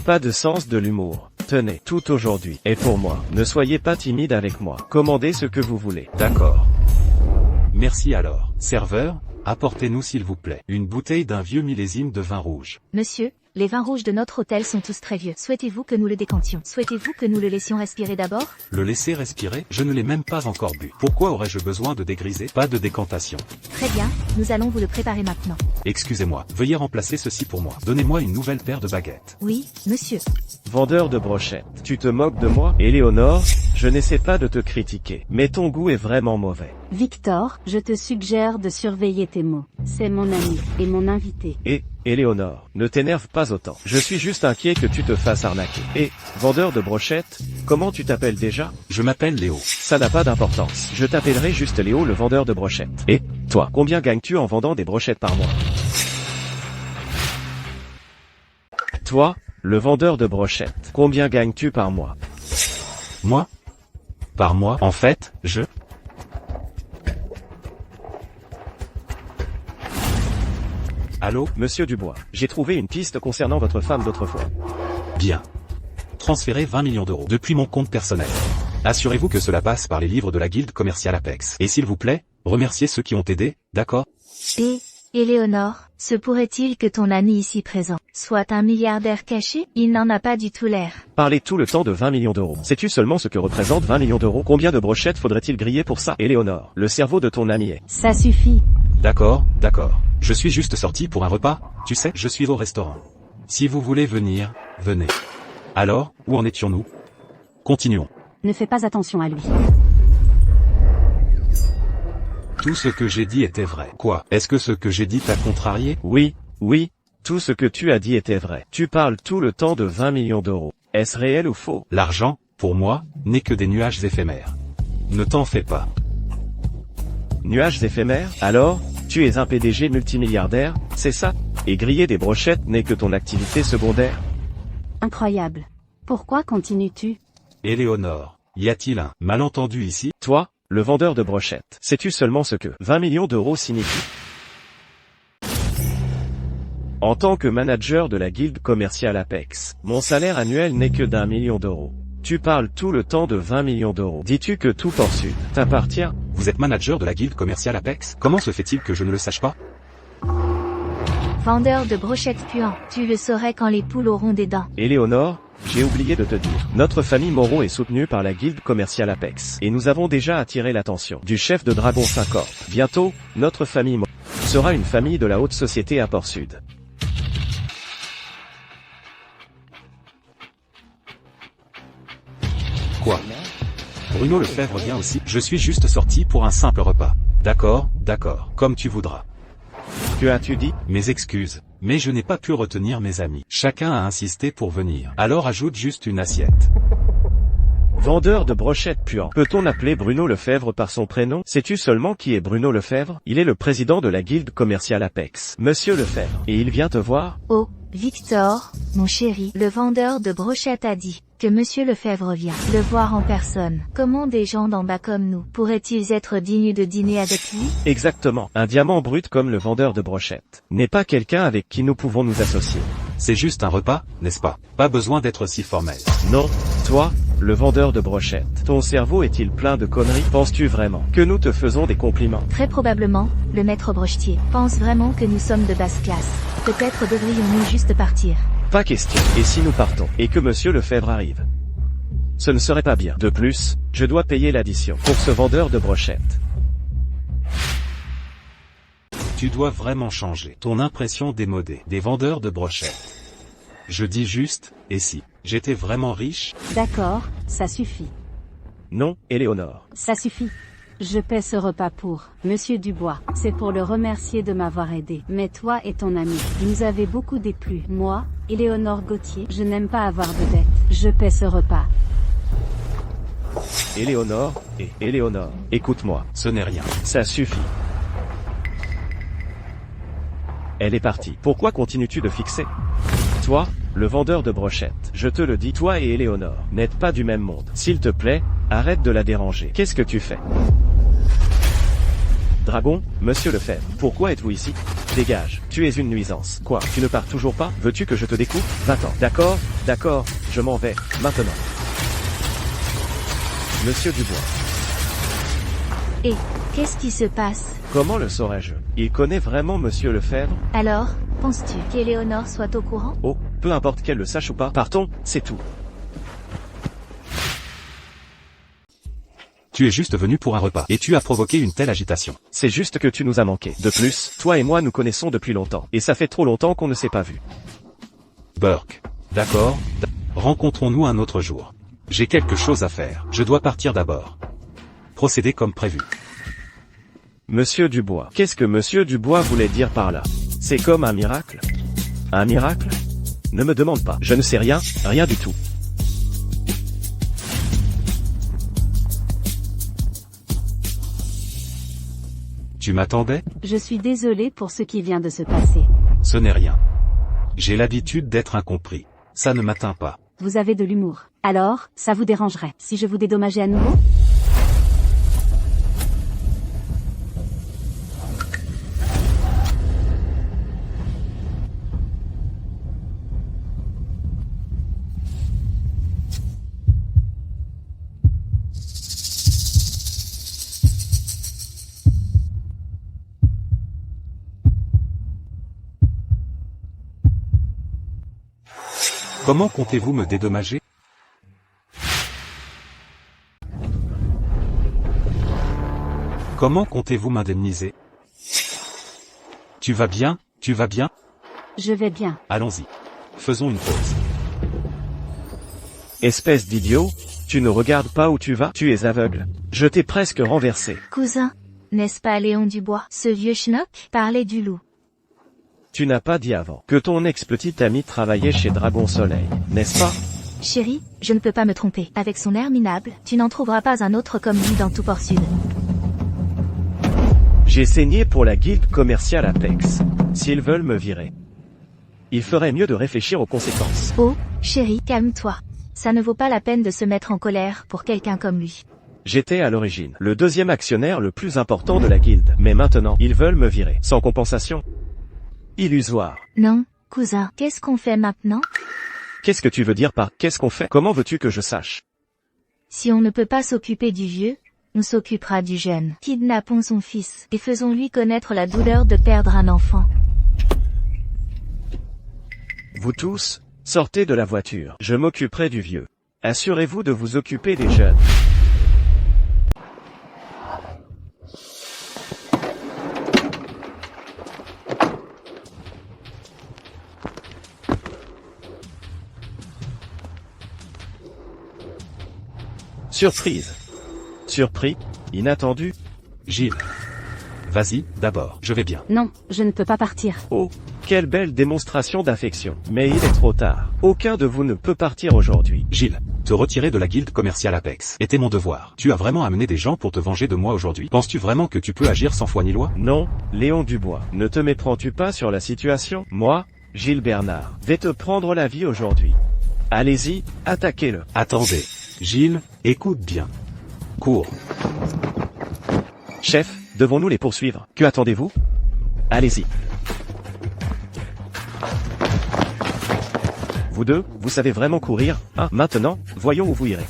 Pas de sens de l'humour. Tenez, tout aujourd'hui est pour moi. Ne soyez pas timide avec moi. Commandez ce que vous voulez. D'accord. Merci alors. Serveur, apportez-nous s'il vous plaît une bouteille d'un vieux millésime de vin rouge. Monsieur, les vins rouges de notre hôtel sont tous très vieux. Souhaitez-vous que nous le décantions? Souhaitez-vous que nous le laissions respirer d'abord? Le laisser respirer? Je ne l'ai même pas encore bu. Pourquoi aurais-je besoin de dégriser? Pas de décantation. Très bien, nous allons vous le préparer maintenant. Excusez-moi, veuillez remplacer ceci pour moi. Donnez-moi une nouvelle paire de baguettes. Oui, monsieur. Vendeur de brochettes, tu te moques de moi? Éléonore, je n'essaie pas de te critiquer, mais ton goût est vraiment mauvais. Victor, je te suggère de surveiller tes mots. C'est mon ami, et mon invité. Et, Éléonore, ne t'énerve pas autant. Je suis juste inquiet que tu te fasses arnaquer. Et, vendeur de brochettes, comment tu t'appelles déjà? Je m'appelle Léo. Ça n'a pas d'importance. Je t'appellerai juste Léo, le vendeur de brochettes. Et, toi, combien gagnes-tu en vendant des brochettes par mois? Toi, le vendeur de brochettes, combien gagnes-tu par mois? Moi? Par mois? En fait, je... Allô? Monsieur Dubois, j'ai trouvé une piste concernant votre femme d'autrefois. Bien. transférer 20 millions d'euros depuis mon compte personnel. Assurez-vous que cela passe par les livres de la guilde commerciale Apex. Et s'il vous plaît, remerciez ceux qui ont aidé, d'accord? Et, Éléonore, se pourrait-il que ton ami ici présent soit un milliardaire caché? Il n'en a pas du tout l'air. Parlez tout le temps de 20 millions d'euros. Sais-tu seulement ce que représente 20 millions d'euros? Combien de brochettes faudrait-il griller pour ça? Éléonore, le cerveau de ton ami est... Ça suffit. D'accord, d'accord. Je suis juste sorti pour un repas, tu sais, je suis au restaurant. Si vous voulez venir, venez. Alors, où en étions-nous? Continuons. Ne fais pas attention à lui. Tout ce que j'ai dit était vrai. Quoi? Est-ce que ce que j'ai dit t'a contrarié? Oui, oui, tout ce que tu as dit était vrai. Tu parles tout le temps de 20 millions d'euros. Est-ce réel ou faux? L'argent, pour moi, n'est que des nuages éphémères. Ne t'en fais pas. Nuages éphémères? Alors, tu es un PDG multimilliardaire, c'est ça? Et griller des brochettes n'est que ton activité secondaire? Incroyable. Pourquoi continues-tu? Éléonore, y a-t-il un malentendu ici? Toi, le vendeur de brochettes, sais-tu seulement ce que 20 millions d'euros signifie? En tant que manager de la guilde commerciale Apex, mon salaire annuel n'est que d'1 million d'euros. Tu parles tout le temps de 20 millions d'euros. Dis-tu que tout Port-Sud t'appartient? Vous êtes manager de la guilde commerciale Apex? Comment se fait-il que je ne le sache pas? Vendeur de brochettes puants, tu le saurais quand les poules auront des dents. Éléonore, j'ai oublié de te dire. Notre famille Moreau est soutenue par la guilde commerciale Apex. Et nous avons déjà attiré l'attention du chef de Dragon 5 Corp. Bientôt, notre famille Moreau sera une famille de la haute société à Port-Sud. Quoi? Bruno Lefebvre vient aussi? Je suis juste sorti pour un simple repas. D'accord, d'accord, comme tu voudras. Que as-tu dit? Mes excuses, mais je n'ai pas pu retenir mes amis. Chacun a insisté pour venir. Alors ajoute juste une assiette. Vendeur de brochettes puants. Peut-on appeler Bruno Lefebvre par son prénom? Sais-tu seulement qui est Bruno Lefebvre? Il est le président de la guilde commerciale Apex. Monsieur Lefebvre. Et il vient te voir? Oh, Victor, mon chéri, le vendeur de brochettes a dit que Monsieur Lefebvre vient le voir en personne. Comment des gens d'en bas comme nous pourraient-ils être dignes de dîner avec lui? Exactement. Un diamant brut comme le vendeur de brochettes n'est pas quelqu'un avec qui nous pouvons nous associer. C'est juste un repas, n'est-ce pas? Pas besoin d'être si formel. Non, toi, le vendeur de brochettes. Ton cerveau est-il plein de conneries? Penses-tu vraiment que nous te faisons des compliments? Très probablement, le maître brochetier pense vraiment que nous sommes de basse classe. Peut-être devrions-nous juste partir. Pas question. Et si nous partons, et que Monsieur Lefebvre arrive? Ce ne serait pas bien. De plus, je dois payer l'addition pour ce vendeur de brochettes. Tu dois vraiment changer ton impression démodée des vendeurs de brochettes. Je dis juste, et si j'étais vraiment riche? D'accord, ça suffit. Non, Éléonore. Ça suffit. Je paie ce repas pour Monsieur Dubois. C'est pour le remercier de m'avoir aidé. Mais toi et ton ami, vous avez beaucoup déplu. Moi, Éléonore Gauthier, je n'aime pas avoir de dette. Je paie ce repas. Éléonore, et Éléonore, écoute-moi. Ce n'est rien. Ça suffit. Elle est partie. Pourquoi continues-tu de fixer? Toi, le vendeur de brochettes, je te le dis, toi et Éléonore n'êtes pas du même monde. S'il te plaît, arrête de la déranger. Qu'est-ce que tu fais? Dragon, Monsieur Lefebvre, pourquoi êtes-vous ici? Dégage, tu es une nuisance. Quoi, tu ne pars toujours pas? Veux-tu que je te découpe? Va-t'en. D'accord, d'accord, je m'en vais, maintenant. Monsieur Dubois. Et, qu'est-ce qui se passe? Comment le saurais-je? Il connaît vraiment Monsieur Lefebvre? Alors, penses-tu qu'Éléonore soit au courant? Oh, peu importe qu'elle le sache ou pas, partons, c'est tout. Tu es juste venu pour un repas, et tu as provoqué une telle agitation. C'est juste que tu nous as manqué. De plus, toi et moi nous connaissons depuis longtemps, et ça fait trop longtemps qu'on ne s'est pas vu. Burke. D'accord, rencontrons-nous un autre jour. J'ai quelque chose à faire, je dois partir d'abord. Procédez comme prévu. Monsieur Dubois. Qu'est-ce que Monsieur Dubois voulait dire par là? C'est comme un miracle? Un miracle? Ne me demande pas. Je ne sais rien, rien du tout. Tu m'attendais? Je suis désolé pour ce qui vient de se passer. Ce n'est rien. J'ai l'habitude d'être incompris. Ça ne m'atteint pas. Vous avez de l'humour. Alors, ça vous dérangerait si je vous dédommageais à nouveau? Comment comptez-vous me dédommager? Comment comptez-vous m'indemniser? Tu vas bien? Tu vas bien? Je vais bien. Allons-y. Faisons une pause. Espèce d'idiot, tu ne regardes pas où tu vas, tu es aveugle. Je t'ai presque renversé. Cousin, n'est-ce pas Léon Dubois? Ce vieux schnock parlait du loup. Tu n'as pas dit avant que ton ex-petit ami travaillait chez Dragon Soleil, n'est-ce pas? Chérie, je ne peux pas me tromper. Avec son air minable, tu n'en trouveras pas un autre comme lui dans tout Port-Sud. J'ai saigné pour la guilde commerciale Apex. S'ils veulent me virer, il ferait mieux de réfléchir aux conséquences. Oh, chérie, calme-toi. Ça ne vaut pas la peine de se mettre en colère pour quelqu'un comme lui. J'étais à l'origine le deuxième actionnaire le plus important de la guilde. Mais maintenant, ils veulent me virer. Sans compensation. Illusoire. Non, cousin, qu'est-ce qu'on fait maintenant? Qu'est-ce que tu veux dire par « qu'est-ce qu'on fait » ? Comment veux-tu que je sache? Si on ne peut pas s'occuper du vieux, on s'occupera du jeune. Kidnappons son fils et faisons-lui connaître la douleur de perdre un enfant. Vous tous, sortez de la voiture. Je m'occuperai du vieux. Assurez-vous de vous occuper des jeunes. Surprise. Surpris, inattendu. Gilles. Vas-y, d'abord, je vais bien. Non, je ne peux pas partir. Oh, quelle belle démonstration d'affection. Mais il est trop tard. Aucun de vous ne peut partir aujourd'hui. Gilles, te retirer de la guilde commerciale Apex était mon devoir. Tu as vraiment amené des gens pour te venger de moi aujourd'hui? Penses-tu vraiment que tu peux agir sans foi ni loi? Non, Léon Dubois. Ne te méprends-tu pas sur la situation? Moi, Gilles Bernard, vais te prendre la vie aujourd'hui. Allez-y, attaquez-le. Attendez. Gilles, écoute bien. Cours. Chef, devons-nous les poursuivre? Que attendez-vous? Allez-y. Vous deux, vous savez vraiment courir, hein? Maintenant, voyons où vous irez.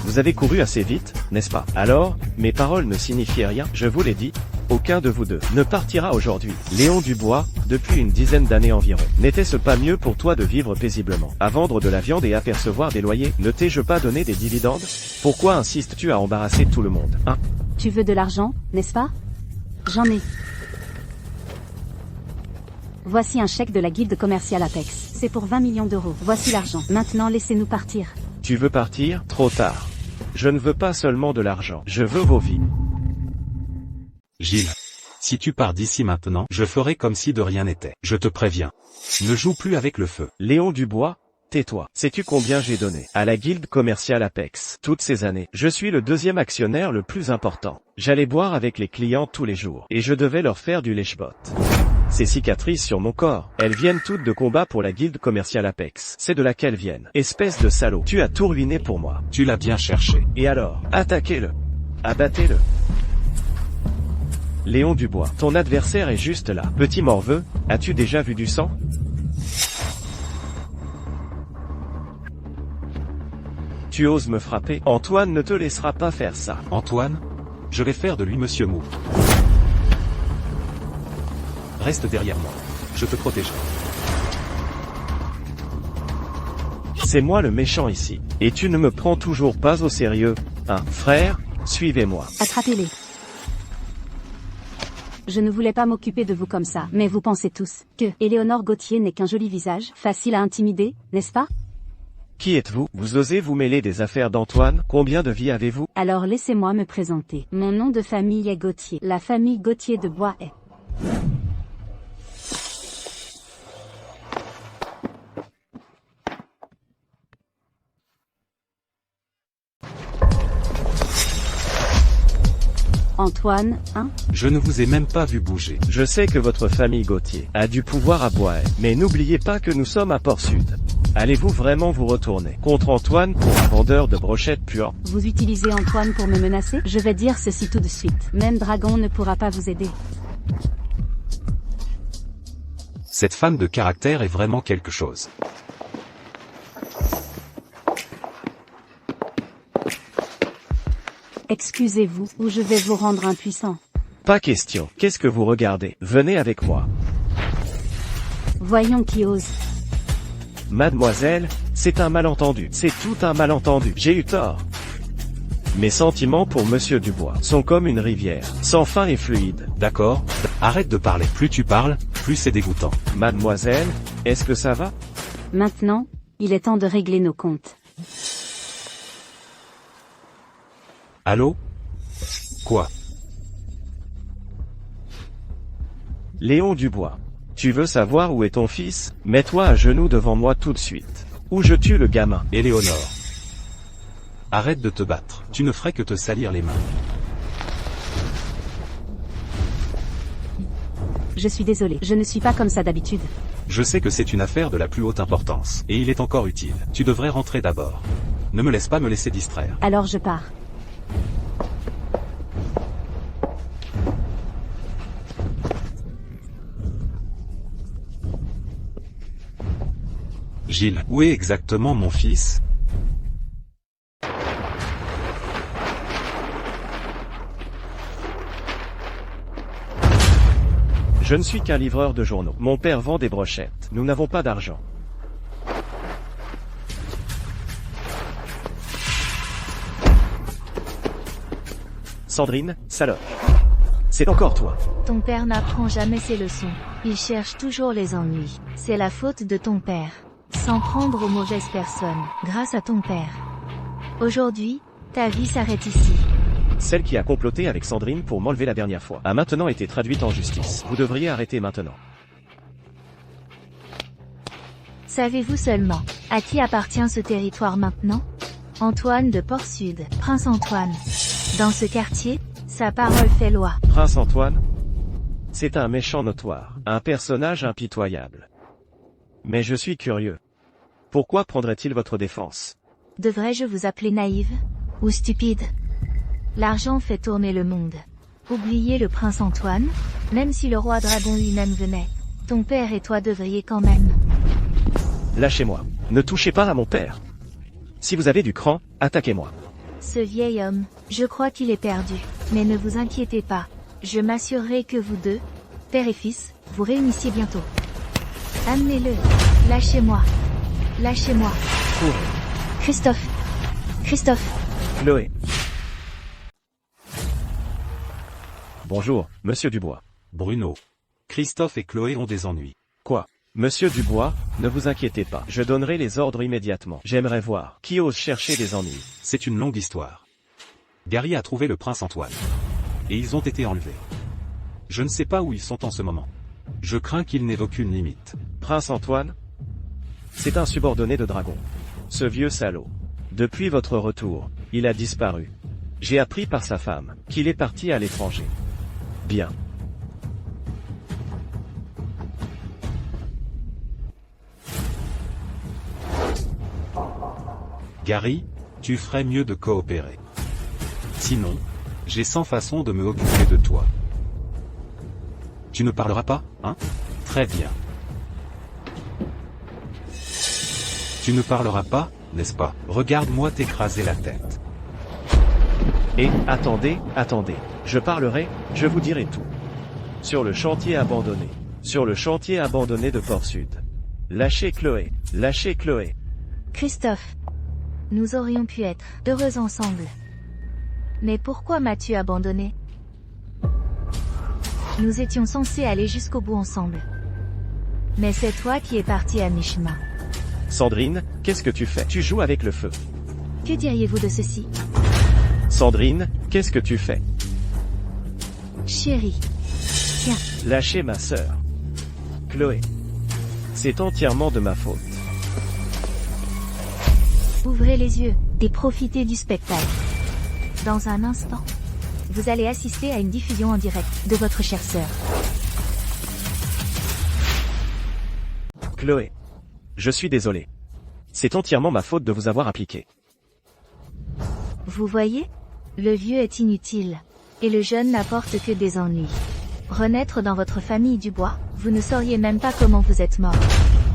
Vous avez couru assez vite, n'est-ce pas? Alors, mes paroles ne signifiaient rien, je vous l'ai dit. Aucun de vous deux ne partira aujourd'hui. Léon Dubois, depuis une dizaine d'années environ. N'était-ce pas mieux pour toi de vivre paisiblement, à vendre de la viande et à percevoir des loyers? Ne t'ai-je pas donné des dividendes? Pourquoi insistes-tu à embarrasser tout le monde, hein? Tu veux de l'argent, n'est-ce pas? J'en ai. Voici un chèque de la guilde commerciale Apex. C'est pour 20 millions d'euros. Voici l'argent. Maintenant laissez-nous partir. Tu veux partir? Trop tard. Je ne veux pas seulement de l'argent, je veux vos vies. Gilles. Si tu pars d'ici maintenant, je ferai comme si de rien n'était. Je te préviens. Ne joue plus avec le feu. Léon Dubois, tais-toi. Sais-tu combien j'ai donné à la guilde commerciale Apex toutes ces années? Je suis le deuxième actionnaire le plus important. J'allais boire avec les clients tous les jours, et je devais leur faire du lèche-bot. Ces cicatrices sur mon corps, elles viennent toutes de combats pour la guilde commerciale Apex. C'est de là qu'elles viennent. Espèce de salaud, tu as tout ruiné pour moi. Tu l'as bien cherché. Et alors, attaquez-le. Abattez-le. Léon Dubois, ton adversaire est juste là. Petit morveux, as-tu déjà vu du sang? Tu oses me frapper? Antoine ne te laissera pas faire ça. Antoine? Je vais faire de lui Monsieur Mou. Reste derrière moi. Je te protégerai. C'est moi le méchant ici. Et tu ne me prends toujours pas au sérieux, hein? Frère, suivez-moi. Attrapez-les. Je ne voulais pas m'occuper de vous comme ça, mais vous pensez tous que Éléonore Gauthier n'est qu'un joli visage, facile à intimider, n'est-ce pas? Qui êtes-vous? Vous osez vous mêler des affaires d'Antoine? Combien de vies avez-vous? Alors laissez-moi me présenter. Mon nom de famille est Gauthier. La famille Gauthier de Bois est... Antoine, hein? Je ne vous ai même pas vu bouger. Je sais que votre famille Gauthier a du pouvoir à Bois, mais n'oubliez pas que nous sommes à Port-Sud. Allez-vous vraiment vous retourner contre Antoine pour un vendeur de brochettes puantes? Vous utilisez Antoine pour me menacer? Je vais dire ceci tout de suite. Même Dragon ne pourra pas vous aider. Cette femme de caractère est vraiment quelque chose. Excusez-vous, ou je vais vous rendre impuissant. Pas question. Qu'est-ce que vous regardez? Venez avec moi. Voyons qui ose. Mademoiselle, c'est un malentendu. C'est tout un malentendu. J'ai eu tort. Mes sentiments pour Monsieur Dubois sont comme une rivière, sans fin et fluide. D'accord? Arrête de parler. Plus tu parles, plus c'est dégoûtant. Mademoiselle, est-ce que ça va? Maintenant, il est temps de régler nos comptes. Allô? Quoi? Léon Dubois. Tu veux savoir où est ton fils? Mets-toi à genoux devant moi tout de suite. Ou je tue le gamin. Éléonore. Arrête de te battre. Tu ne ferais que te salir les mains. Je suis désolé, je ne suis pas comme ça d'habitude. Je sais que c'est une affaire de la plus haute importance, et il est encore utile. Tu devrais rentrer d'abord. Ne me laisse pas me laisser distraire. Alors je pars. Gilles, où est exactement mon fils? Je ne suis qu'un livreur de journaux. Mon père vend des brochettes. Nous n'avons pas d'argent. Sandrine, salope. C'est encore toi. Ton père n'apprend jamais ses leçons. Il cherche toujours les ennuis. C'est la faute de ton père. Sans prendre aux mauvaises personnes, grâce à ton père. Aujourd'hui, ta vie s'arrête ici. Celle qui a comploté avec Sandrine pour m'enlever la dernière fois a maintenant été traduite en justice. Vous devriez arrêter maintenant. Savez-vous seulement à qui appartient ce territoire maintenant? Antoine de Port-Sud, Prince Antoine. Dans ce quartier, sa parole fait loi. Prince Antoine? C'est un méchant notoire, un personnage impitoyable. Mais je suis curieux. Pourquoi prendrait-il votre défense? Devrais-je vous appeler naïve? Ou stupide? L'argent fait tourner le monde. Oubliez le prince Antoine, même si le roi dragon lui-même venait. Ton père et toi devriez quand même. Lâchez-moi. Ne touchez pas à mon père. Si vous avez du cran, attaquez-moi. Ce vieil homme, je crois qu'il est perdu. Mais ne vous inquiétez pas. Je m'assurerai que vous deux, père et fils, vous réunissiez bientôt. Amenez-le. Lâchez-moi. Lâchez-moi. Courez. Christophe. Christophe. Chloé. Bonjour, Monsieur Dubois. Bruno. Christophe et Chloé ont des ennuis. Quoi? Monsieur Dubois, ne vous inquiétez pas. Je donnerai les ordres immédiatement. J'aimerais voir qui ose chercher des ennuis. C'est une longue histoire. Gary a trouvé le prince Antoine. Et ils ont été enlevés. Je ne sais pas où ils sont en ce moment. Je crains qu'ils n'aient aucune limite. Prince Antoine? C'est un subordonné de Dragon. Ce vieux salaud. Depuis votre retour, il a disparu. J'ai appris par sa femme qu'il est parti à l'étranger. Bien. Gary, tu ferais mieux de coopérer. Sinon, j'ai 100 façons de me occuper de toi. Tu ne parleras pas, hein? Très bien. Tu ne parleras pas, n'est-ce pas? Regarde-moi t'écraser la tête. Et, attendez, je parlerai, je vous dirai tout. Sur le chantier abandonné. Sur le chantier abandonné de Port-Sud. Lâchez Chloé, lâchez Chloé. Christophe. Nous aurions pu être heureux ensemble. Mais pourquoi m'as-tu abandonné? Nous étions censés aller jusqu'au bout ensemble. Mais c'est toi qui es parti à mi-chemin. Sandrine, qu'est-ce que tu fais? Tu joues avec le feu. Que diriez-vous de ceci? Sandrine, qu'est-ce que tu fais? Chérie. Tiens. Lâchez ma sœur. Chloé. C'est entièrement de ma faute. Ouvrez les yeux et profitez du spectacle. Dans un instant, vous allez assister à une diffusion en direct de votre chère sœur. Chloé. Je suis désolé. C'est entièrement ma faute de vous avoir impliqué. Vous voyez? Le vieux est inutile. Et le jeune n'apporte que des ennuis. Renaître dans votre famille Dubois, vous ne sauriez même pas comment vous êtes mort.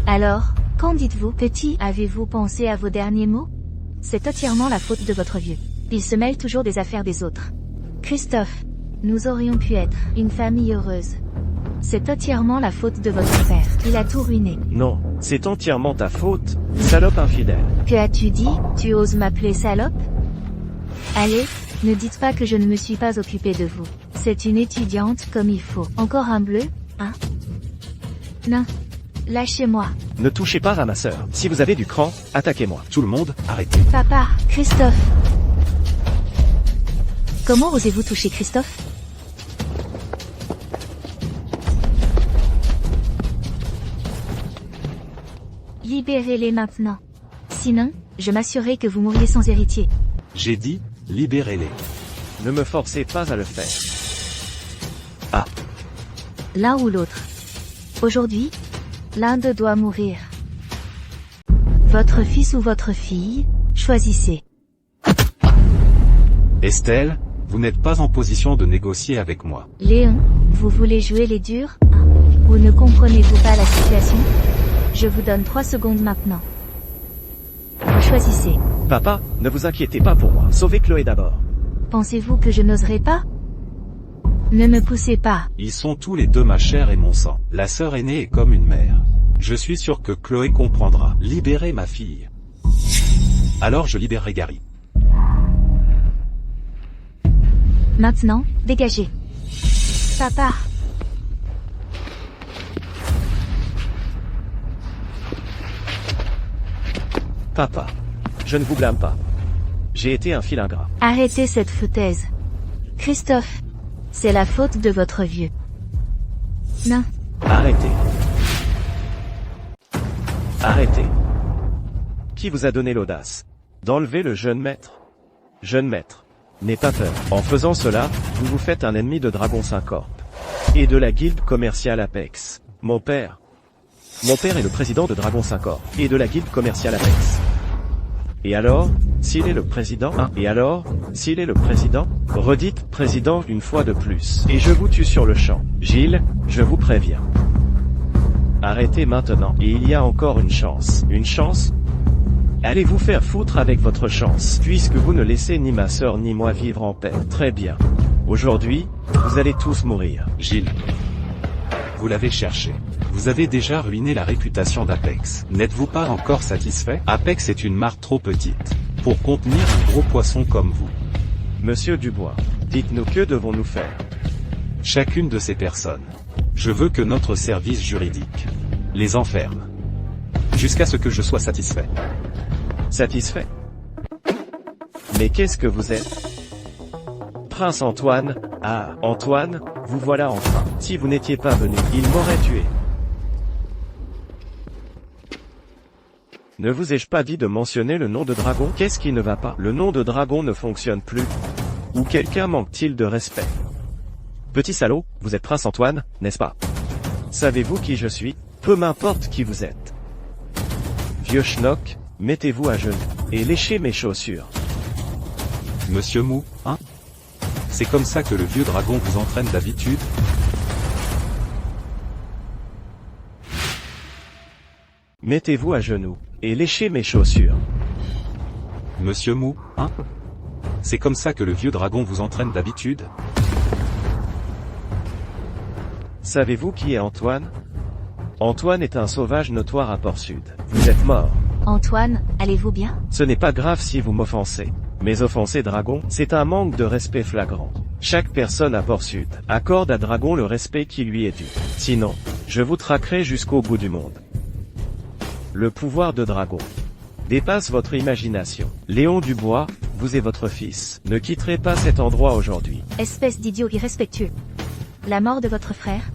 Alors, qu'en dites-vous, petit? Avez-vous pensé à vos derniers mots? C'est entièrement la faute de votre vieux. Il se mêle toujours des affaires des autres. Christophe, nous aurions pu être une famille heureuse. C'est entièrement la faute de votre père. Il a tout ruiné. Non, c'est entièrement ta faute, salope infidèle. Que as-tu dit? Tu oses m'appeler salope? Allez, ne dites pas que je ne me suis pas occupée de vous. C'est une étudiante comme il faut. Encore un bleu, hein? Non. Lâchez-moi. Ne touchez pas à ma sœur. Si vous avez du cran, attaquez-moi. Tout le monde, arrêtez. Papa, Christophe. Comment osez-vous toucher Christophe? Libérez-les maintenant. Sinon, je m'assurerai que vous mourriez sans héritier. J'ai dit, libérez-les. Ne me forcez pas à le faire. L'un ou l'autre. Aujourd'hui, l'un d'eux doit mourir. Votre fils ou votre fille, choisissez. Estelle, vous n'êtes pas en position de négocier avec moi. Léon, vous voulez jouer les durs, hein? Ou ne comprenez-vous pas la situation? Je vous donne 3 secondes maintenant. Vous choisissez. Papa, ne vous inquiétez pas pour moi. Sauvez Chloé d'abord. Pensez-vous que je n'oserais pas? Ne me poussez pas. Ils sont tous les deux ma chair et mon sang. La sœur aînée est comme une mère. Je suis sûr que Chloé comprendra. Libérez ma fille. Alors je libérerai Gary. Maintenant, dégagez. Papa. Papa, je ne vous blâme pas. J'ai été un fil ingrat. Arrêtez cette foutaise. Christophe, c'est la faute de votre vieux. Non. Arrêtez. Arrêtez. Qui vous a donné l'audace d'enlever le jeune maître? Jeune maître, n'aie pas peur. En faisant cela, vous vous faites un ennemi de Dragon 5 Corp. Et de la guilde commerciale Apex. Mon père est le président de Dragon 5 Corp. Et de la guilde commerciale Apex. Et alors, s'il est le président, hein? Et alors, s'il est le président, redites président une fois de plus. Et je vous tue sur le champ. Gilles, je vous préviens. Arrêtez maintenant. Et il y a encore une chance. Une chance? Allez vous faire foutre avec votre chance, puisque vous ne laissez ni ma sœur ni moi vivre en paix. Très bien. Aujourd'hui, vous allez tous mourir. Gilles. Vous l'avez cherché. Vous avez déjà ruiné la réputation d'Apex. N'êtes-vous pas encore satisfait? Apex est une mare trop petite pour contenir un gros poisson comme vous. Monsieur Dubois, dites-nous que devons-nous faire? Chacune de ces personnes. Je veux que notre service juridique les enferme. Jusqu'à ce que je sois satisfait. Satisfait? Mais qu'est-ce que vous êtes? Prince Antoine? Ah, Antoine, vous voilà enfin. Si vous n'étiez pas venu, il m'aurait tué. Ne vous ai-je pas dit de mentionner le nom de dragon? Qu'est-ce qui ne va pas? Le nom de dragon ne fonctionne plus. Ou quelqu'un manque-t-il de respect? Petit salaud, vous êtes Prince Antoine, n'est-ce pas? Savez-vous qui je suis? Peu m'importe qui vous êtes. Vieux schnock, mettez-vous à genoux, et léchez mes chaussures. Monsieur Mou, hein? C'est comme ça que le vieux dragon vous entraîne d'habitude? Mettez-vous à genoux, et léchez mes chaussures. Monsieur Mou, hein? C'est comme ça que le vieux dragon vous entraîne d'habitude? Savez-vous qui est Antoine? Antoine est un sauvage notoire à Port-Sud. Vous êtes mort. Antoine, allez-vous bien? Ce n'est pas grave si vous m'offensez. Mais offenser Dragon, c'est un manque de respect flagrant. Chaque personne à Port-Sud accorde à Dragon le respect qui lui est dû. Sinon, je vous traquerai jusqu'au bout du monde. Le pouvoir de Dragon dépasse votre imagination. Léon Dubois, vous et votre fils ne quitterez pas cet endroit aujourd'hui. Espèce d'idiot irrespectueux. La mort de votre frère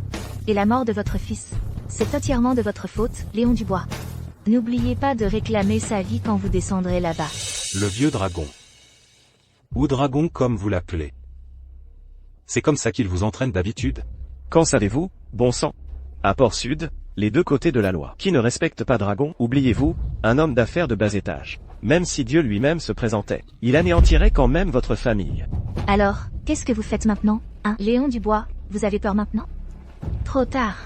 et la mort de votre fils, c'est entièrement de votre faute, Léon Dubois. N'oubliez pas de réclamer sa vie quand vous descendrez là-bas. Le vieux dragon. Ou dragon comme vous l'appelez. C'est comme ça qu'il vous entraîne d'habitude? Qu'en savez-vous, bon sang? À Port-Sud, les deux côtés de la loi. Qui ne respecte pas Dragon, oubliez-vous, un homme d'affaires de bas étage. Même si Dieu lui-même se présentait, il anéantirait quand même votre famille. Alors, qu'est-ce que vous faites maintenant, hein? Léon Dubois, vous avez peur maintenant? Trop tard.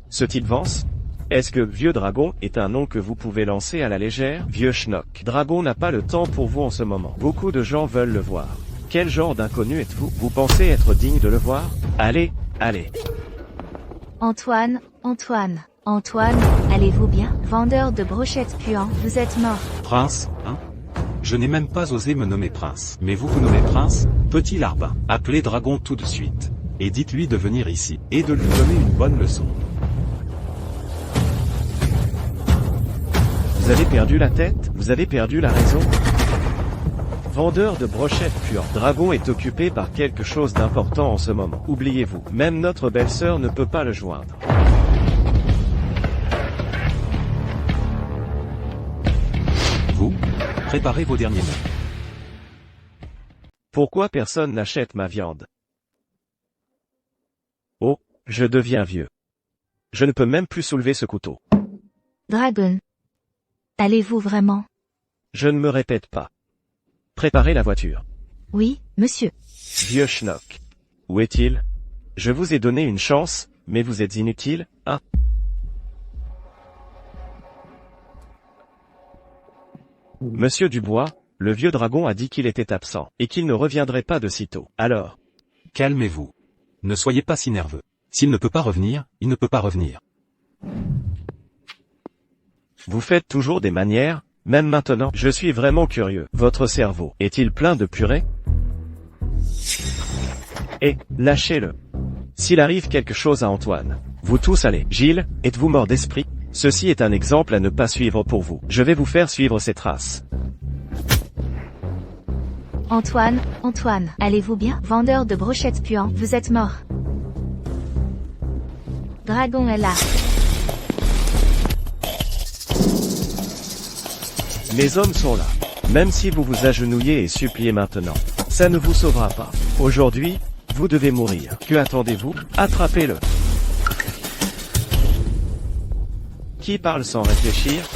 Ce type Vance? Est-ce que Vieux Dragon est un nom que vous pouvez lancer à la légère? Vieux Schnock. Dragon n'a pas le temps pour vous en ce moment. Beaucoup de gens veulent le voir. Quel genre d'inconnu êtes-vous? Vous pensez être digne de le voir? Allez, allez. Antoine, allez-vous bien? Vendeur de brochettes puants, vous êtes mort. Prince, hein? Je n'ai même pas osé me nommer prince. Mais vous vous nommez prince? Petit larbin. Appelez Dragon tout de suite. Et dites-lui de venir ici, et de lui donner une bonne leçon. Vous avez perdu la tête? Vous avez perdu la raison? Vendeur de brochettes puants. Dragon est occupé par quelque chose d'important en ce moment. Oubliez-vous, même notre belle-sœur ne peut pas le joindre. Vous, préparez vos derniers mots. Pourquoi personne n'achète ma viande? Oh, je deviens vieux. Je ne peux même plus soulever ce couteau. Dragon. Allez-vous vraiment? Je ne me répète pas. Préparez la voiture. Oui, monsieur. Vieux Schnock. Où est-il? Je vous ai donné une chance, mais vous êtes inutile, hein? Monsieur Dubois, le vieux dragon a dit qu'il était absent, et qu'il ne reviendrait pas de sitôt. Alors? Calmez-vous. Ne soyez pas si nerveux. S'il ne peut pas revenir, il ne peut pas revenir. Vous faites toujours des manières, même maintenant. Je suis vraiment curieux. Votre cerveau est-il plein de purée? Et, lâchez-le. S'il arrive quelque chose à Antoine, vous tous allez. Gilles, êtes-vous mort d'esprit? Ceci est un exemple à ne pas suivre pour vous. Je vais vous faire suivre ses traces. Antoine, allez-vous bien? Vendeur de brochettes puants, vous êtes mort. Dragon est là. Les hommes sont là. Même si vous vous agenouillez et suppliez maintenant, ça ne vous sauvera pas. Aujourd'hui, vous devez mourir. Que attendez-vous? Attrapez-le. Qui parle sans réfléchir?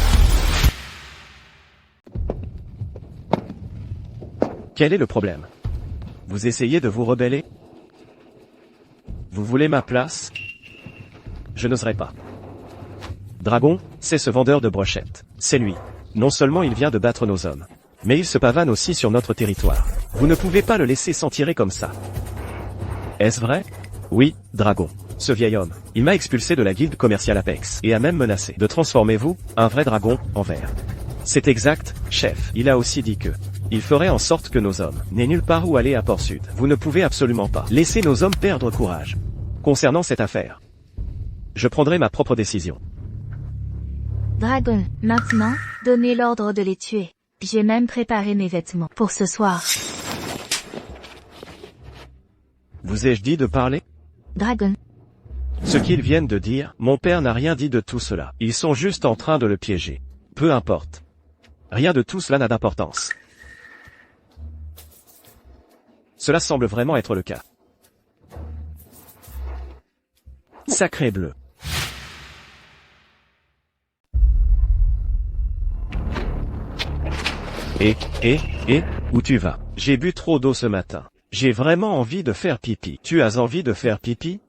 Quel est le problème? Vous essayez de vous rebeller? Vous voulez ma place? Je n'oserai pas. Dragon, c'est ce vendeur de brochettes. C'est lui. Non seulement il vient de battre nos hommes, mais il se pavane aussi sur notre territoire. Vous ne pouvez pas le laisser s'en tirer comme ça. Est-ce vrai? Oui, Dragon. Ce vieil homme, il m'a expulsé de la guilde commerciale Apex, et a même menacé de transformer vous, un vrai dragon, en verre. C'est exact, chef. Il a aussi dit que il ferait en sorte que nos hommes n'aient nulle part où aller à Port-Sud. Vous ne pouvez absolument pas laisser nos hommes perdre courage. Concernant cette affaire, je prendrai ma propre décision. Dragon, maintenant, donnez l'ordre de les tuer. J'ai même préparé mes vêtements pour ce soir. Vous ai-je dit de parler? Dragon. Ce qu'ils viennent de dire, mon père n'a rien dit de tout cela. Ils sont juste en train de le piéger. Peu importe. Rien de tout cela n'a d'importance. Cela semble vraiment être le cas. Sacré bleu. Où tu vas? J'ai bu trop d'eau ce matin. J'ai vraiment envie de faire pipi. Tu as envie de faire pipi?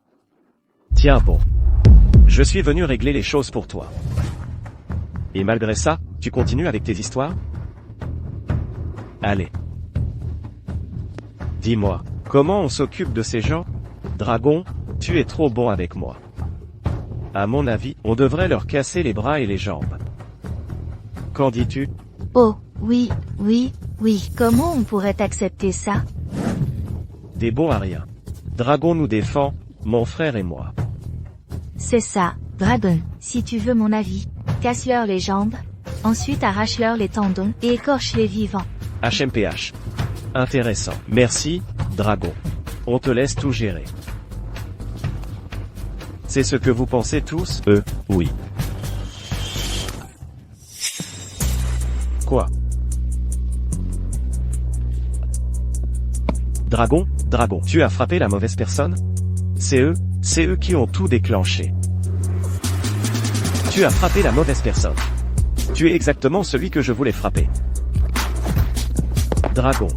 Tiens bon. Je suis venu régler les choses pour toi. Et malgré ça, tu continues avec tes histoires? Allez. Dis-moi, comment on s'occupe de ces gens? Dragon, tu es trop bon avec moi. À mon avis, on devrait leur casser les bras et les jambes. Qu'en dis-tu? Oh, oui. Comment on pourrait accepter ça? Des bons à rien. Dragon nous défend, mon frère et moi. C'est ça, Dragon. Si tu veux mon avis, casse-leur les jambes, ensuite arrache-leur les tendons et écorche-les vivants. HMPH. Intéressant. Merci, Dragon. On te laisse tout gérer. C'est ce que vous pensez tous? Oui. Quoi? Dragon, tu as frappé la mauvaise personne? C'est eux qui ont tout déclenché. Tu as frappé la mauvaise personne. Tu es exactement celui que je voulais frapper. Dragon.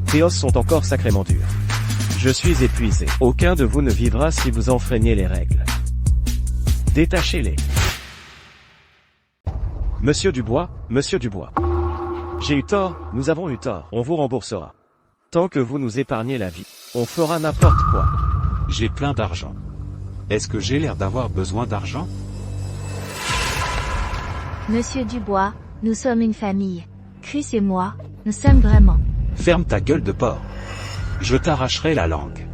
Tes os sont encore sacrément durs. Je suis épuisé. Aucun de vous ne vivra si vous enfreignez les règles. Détachez-les. Monsieur Dubois, Monsieur Dubois. J'ai eu tort, nous avons eu tort, on vous remboursera. Tant que vous nous épargnez la vie, on fera n'importe quoi. J'ai plein d'argent. Est-ce que j'ai l'air d'avoir besoin d'argent? Monsieur Dubois, nous sommes une famille. Chris et moi, nous sommes vraiment. Ferme ta gueule de porc. Je t'arracherai la langue.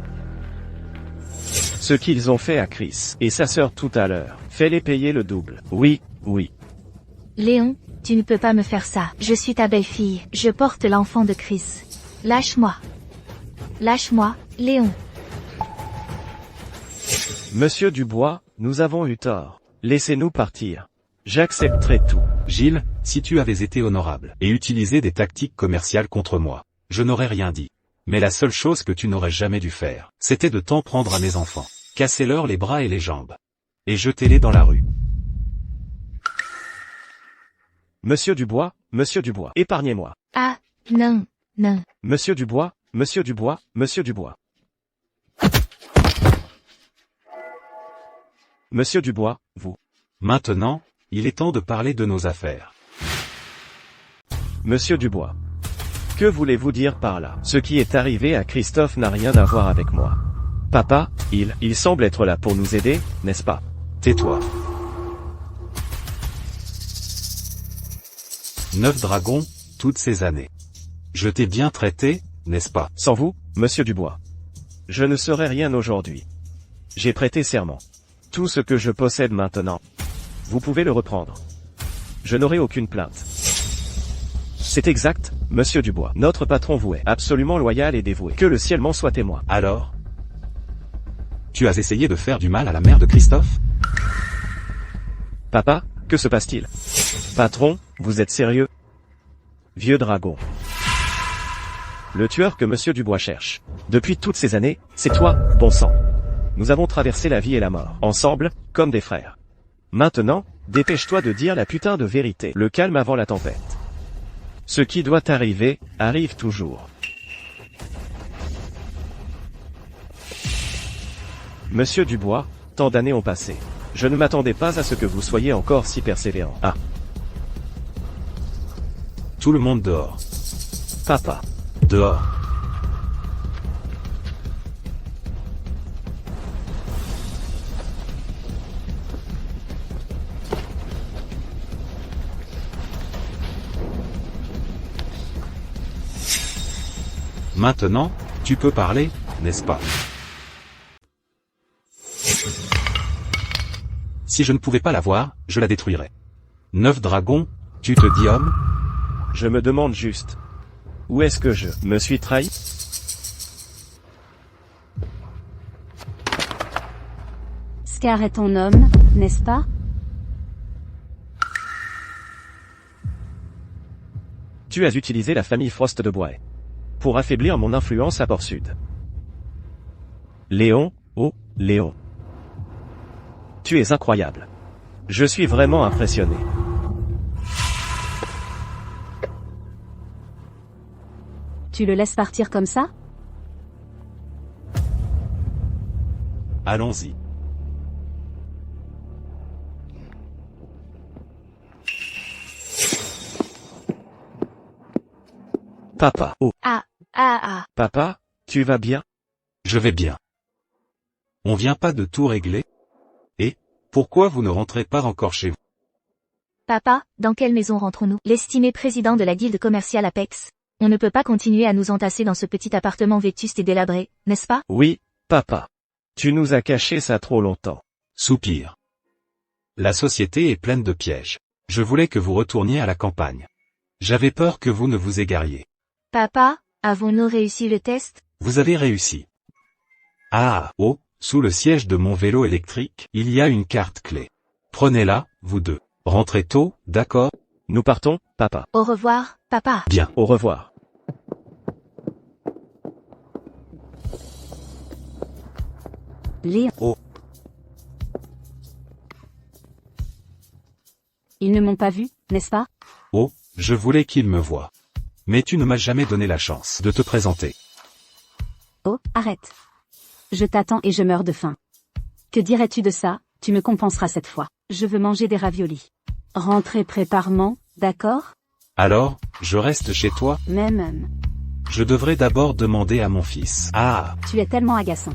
Ce qu'ils ont fait à Chris et sa sœur tout à l'heure, fais-les payer le double. Oui, oui. Léon, tu ne peux pas me faire ça. Je suis ta belle-fille. Je porte l'enfant de Chris. Lâche-moi. Lâche-moi, Léon. Monsieur Dubois, nous avons eu tort. Laissez-nous partir. J'accepterai tout. Gilles, si tu avais été honorable et utilisé des tactiques commerciales contre moi, je n'aurais rien dit. Mais la seule chose que tu n'aurais jamais dû faire, c'était de t'en prendre à mes enfants, casser-leur les bras et les jambes, et jeter-les dans la rue. Monsieur Dubois, épargnez-moi. Ah, non, non. Monsieur Dubois, Monsieur Dubois, Monsieur Dubois. Monsieur Dubois, vous. Maintenant, il est temps de parler de nos affaires. Monsieur Dubois. Que voulez-vous dire par là? Ce qui est arrivé à Christophe n'a rien à voir avec moi. Papa, il semble être là pour nous aider, n'est-ce pas? Tais-toi. 9 dragons, toutes ces années. Je t'ai bien traité, n'est-ce pas? Sans vous, Monsieur Dubois. Je ne serai rien aujourd'hui. J'ai prêté serment. Tout ce que je possède maintenant. Vous pouvez le reprendre. Je n'aurai aucune plainte. C'est exact, Monsieur Dubois. Notre patron vous est absolument loyal et dévoué. Que le ciel m'en soit témoin. Alors? Tu as essayé de faire du mal à la mère de Christophe? Papa, que se passe-t-il? Patron, vous êtes sérieux? Vieux dragon. Le tueur que Monsieur Dubois cherche. Depuis toutes ces années, c'est toi, bon sang. Nous avons traversé la vie et la mort, ensemble, comme des frères. Maintenant, dépêche-toi de dire la putain de vérité. Le calme avant la tempête. Ce qui doit arriver, arrive toujours. Monsieur Dubois, tant d'années ont passé. Je ne m'attendais pas à ce que vous soyez encore si persévérant. Ah. Tout le monde dehors. Papa. Dehors. Maintenant, tu peux parler, n'est-ce pas? Si je ne pouvais pas la voir, je la détruirais. 9 dragons, tu te dis homme? Je me demande juste. Où est-ce que je me suis trahi? Scar est ton homme, n'est-ce pas? Tu as utilisé la famille Frost de Bois pour affaiblir mon influence à Port-Sud. Léon, oh, Léon. Tu es incroyable. Je suis vraiment impressionné. Tu le laisses partir comme ça? Allons-y. Papa, oh. Ah. Papa, tu vas bien? Je vais bien. On vient pas de tout régler? Et, pourquoi vous ne rentrez pas encore chez vous? Papa, dans quelle maison rentrons-nous? L'estimé président de la guilde commerciale Apex. On ne peut pas continuer à nous entasser dans ce petit appartement vétuste et délabré, n'est-ce pas? Oui, papa. Tu nous as caché ça trop longtemps. Soupir. La société est pleine de pièges. Je voulais que vous retourniez à la campagne. J'avais peur que vous ne vous égariez. Papa, avons-nous réussi le test? Vous avez réussi. Ah, oh, sous le siège de mon vélo électrique, il y a une carte clé. Prenez-la, vous deux. Rentrez tôt, d'accord? Nous partons, papa. Au revoir, papa. Bien. Au revoir. Léon. Oh. Ils ne m'ont pas vu, n'est-ce pas? Oh, je voulais qu'il me voie. Mais tu ne m'as jamais donné la chance de te présenter. Oh, Arrête. Je t'attends et je meurs de faim. Que dirais-tu de ça? Tu me compenseras cette fois. Je veux manger des raviolis. Rentre et prépare-moi, d'accord? Alors, je reste chez toi? Même. Je devrais d'abord demander à mon fils. Ah, Tu es tellement agaçant.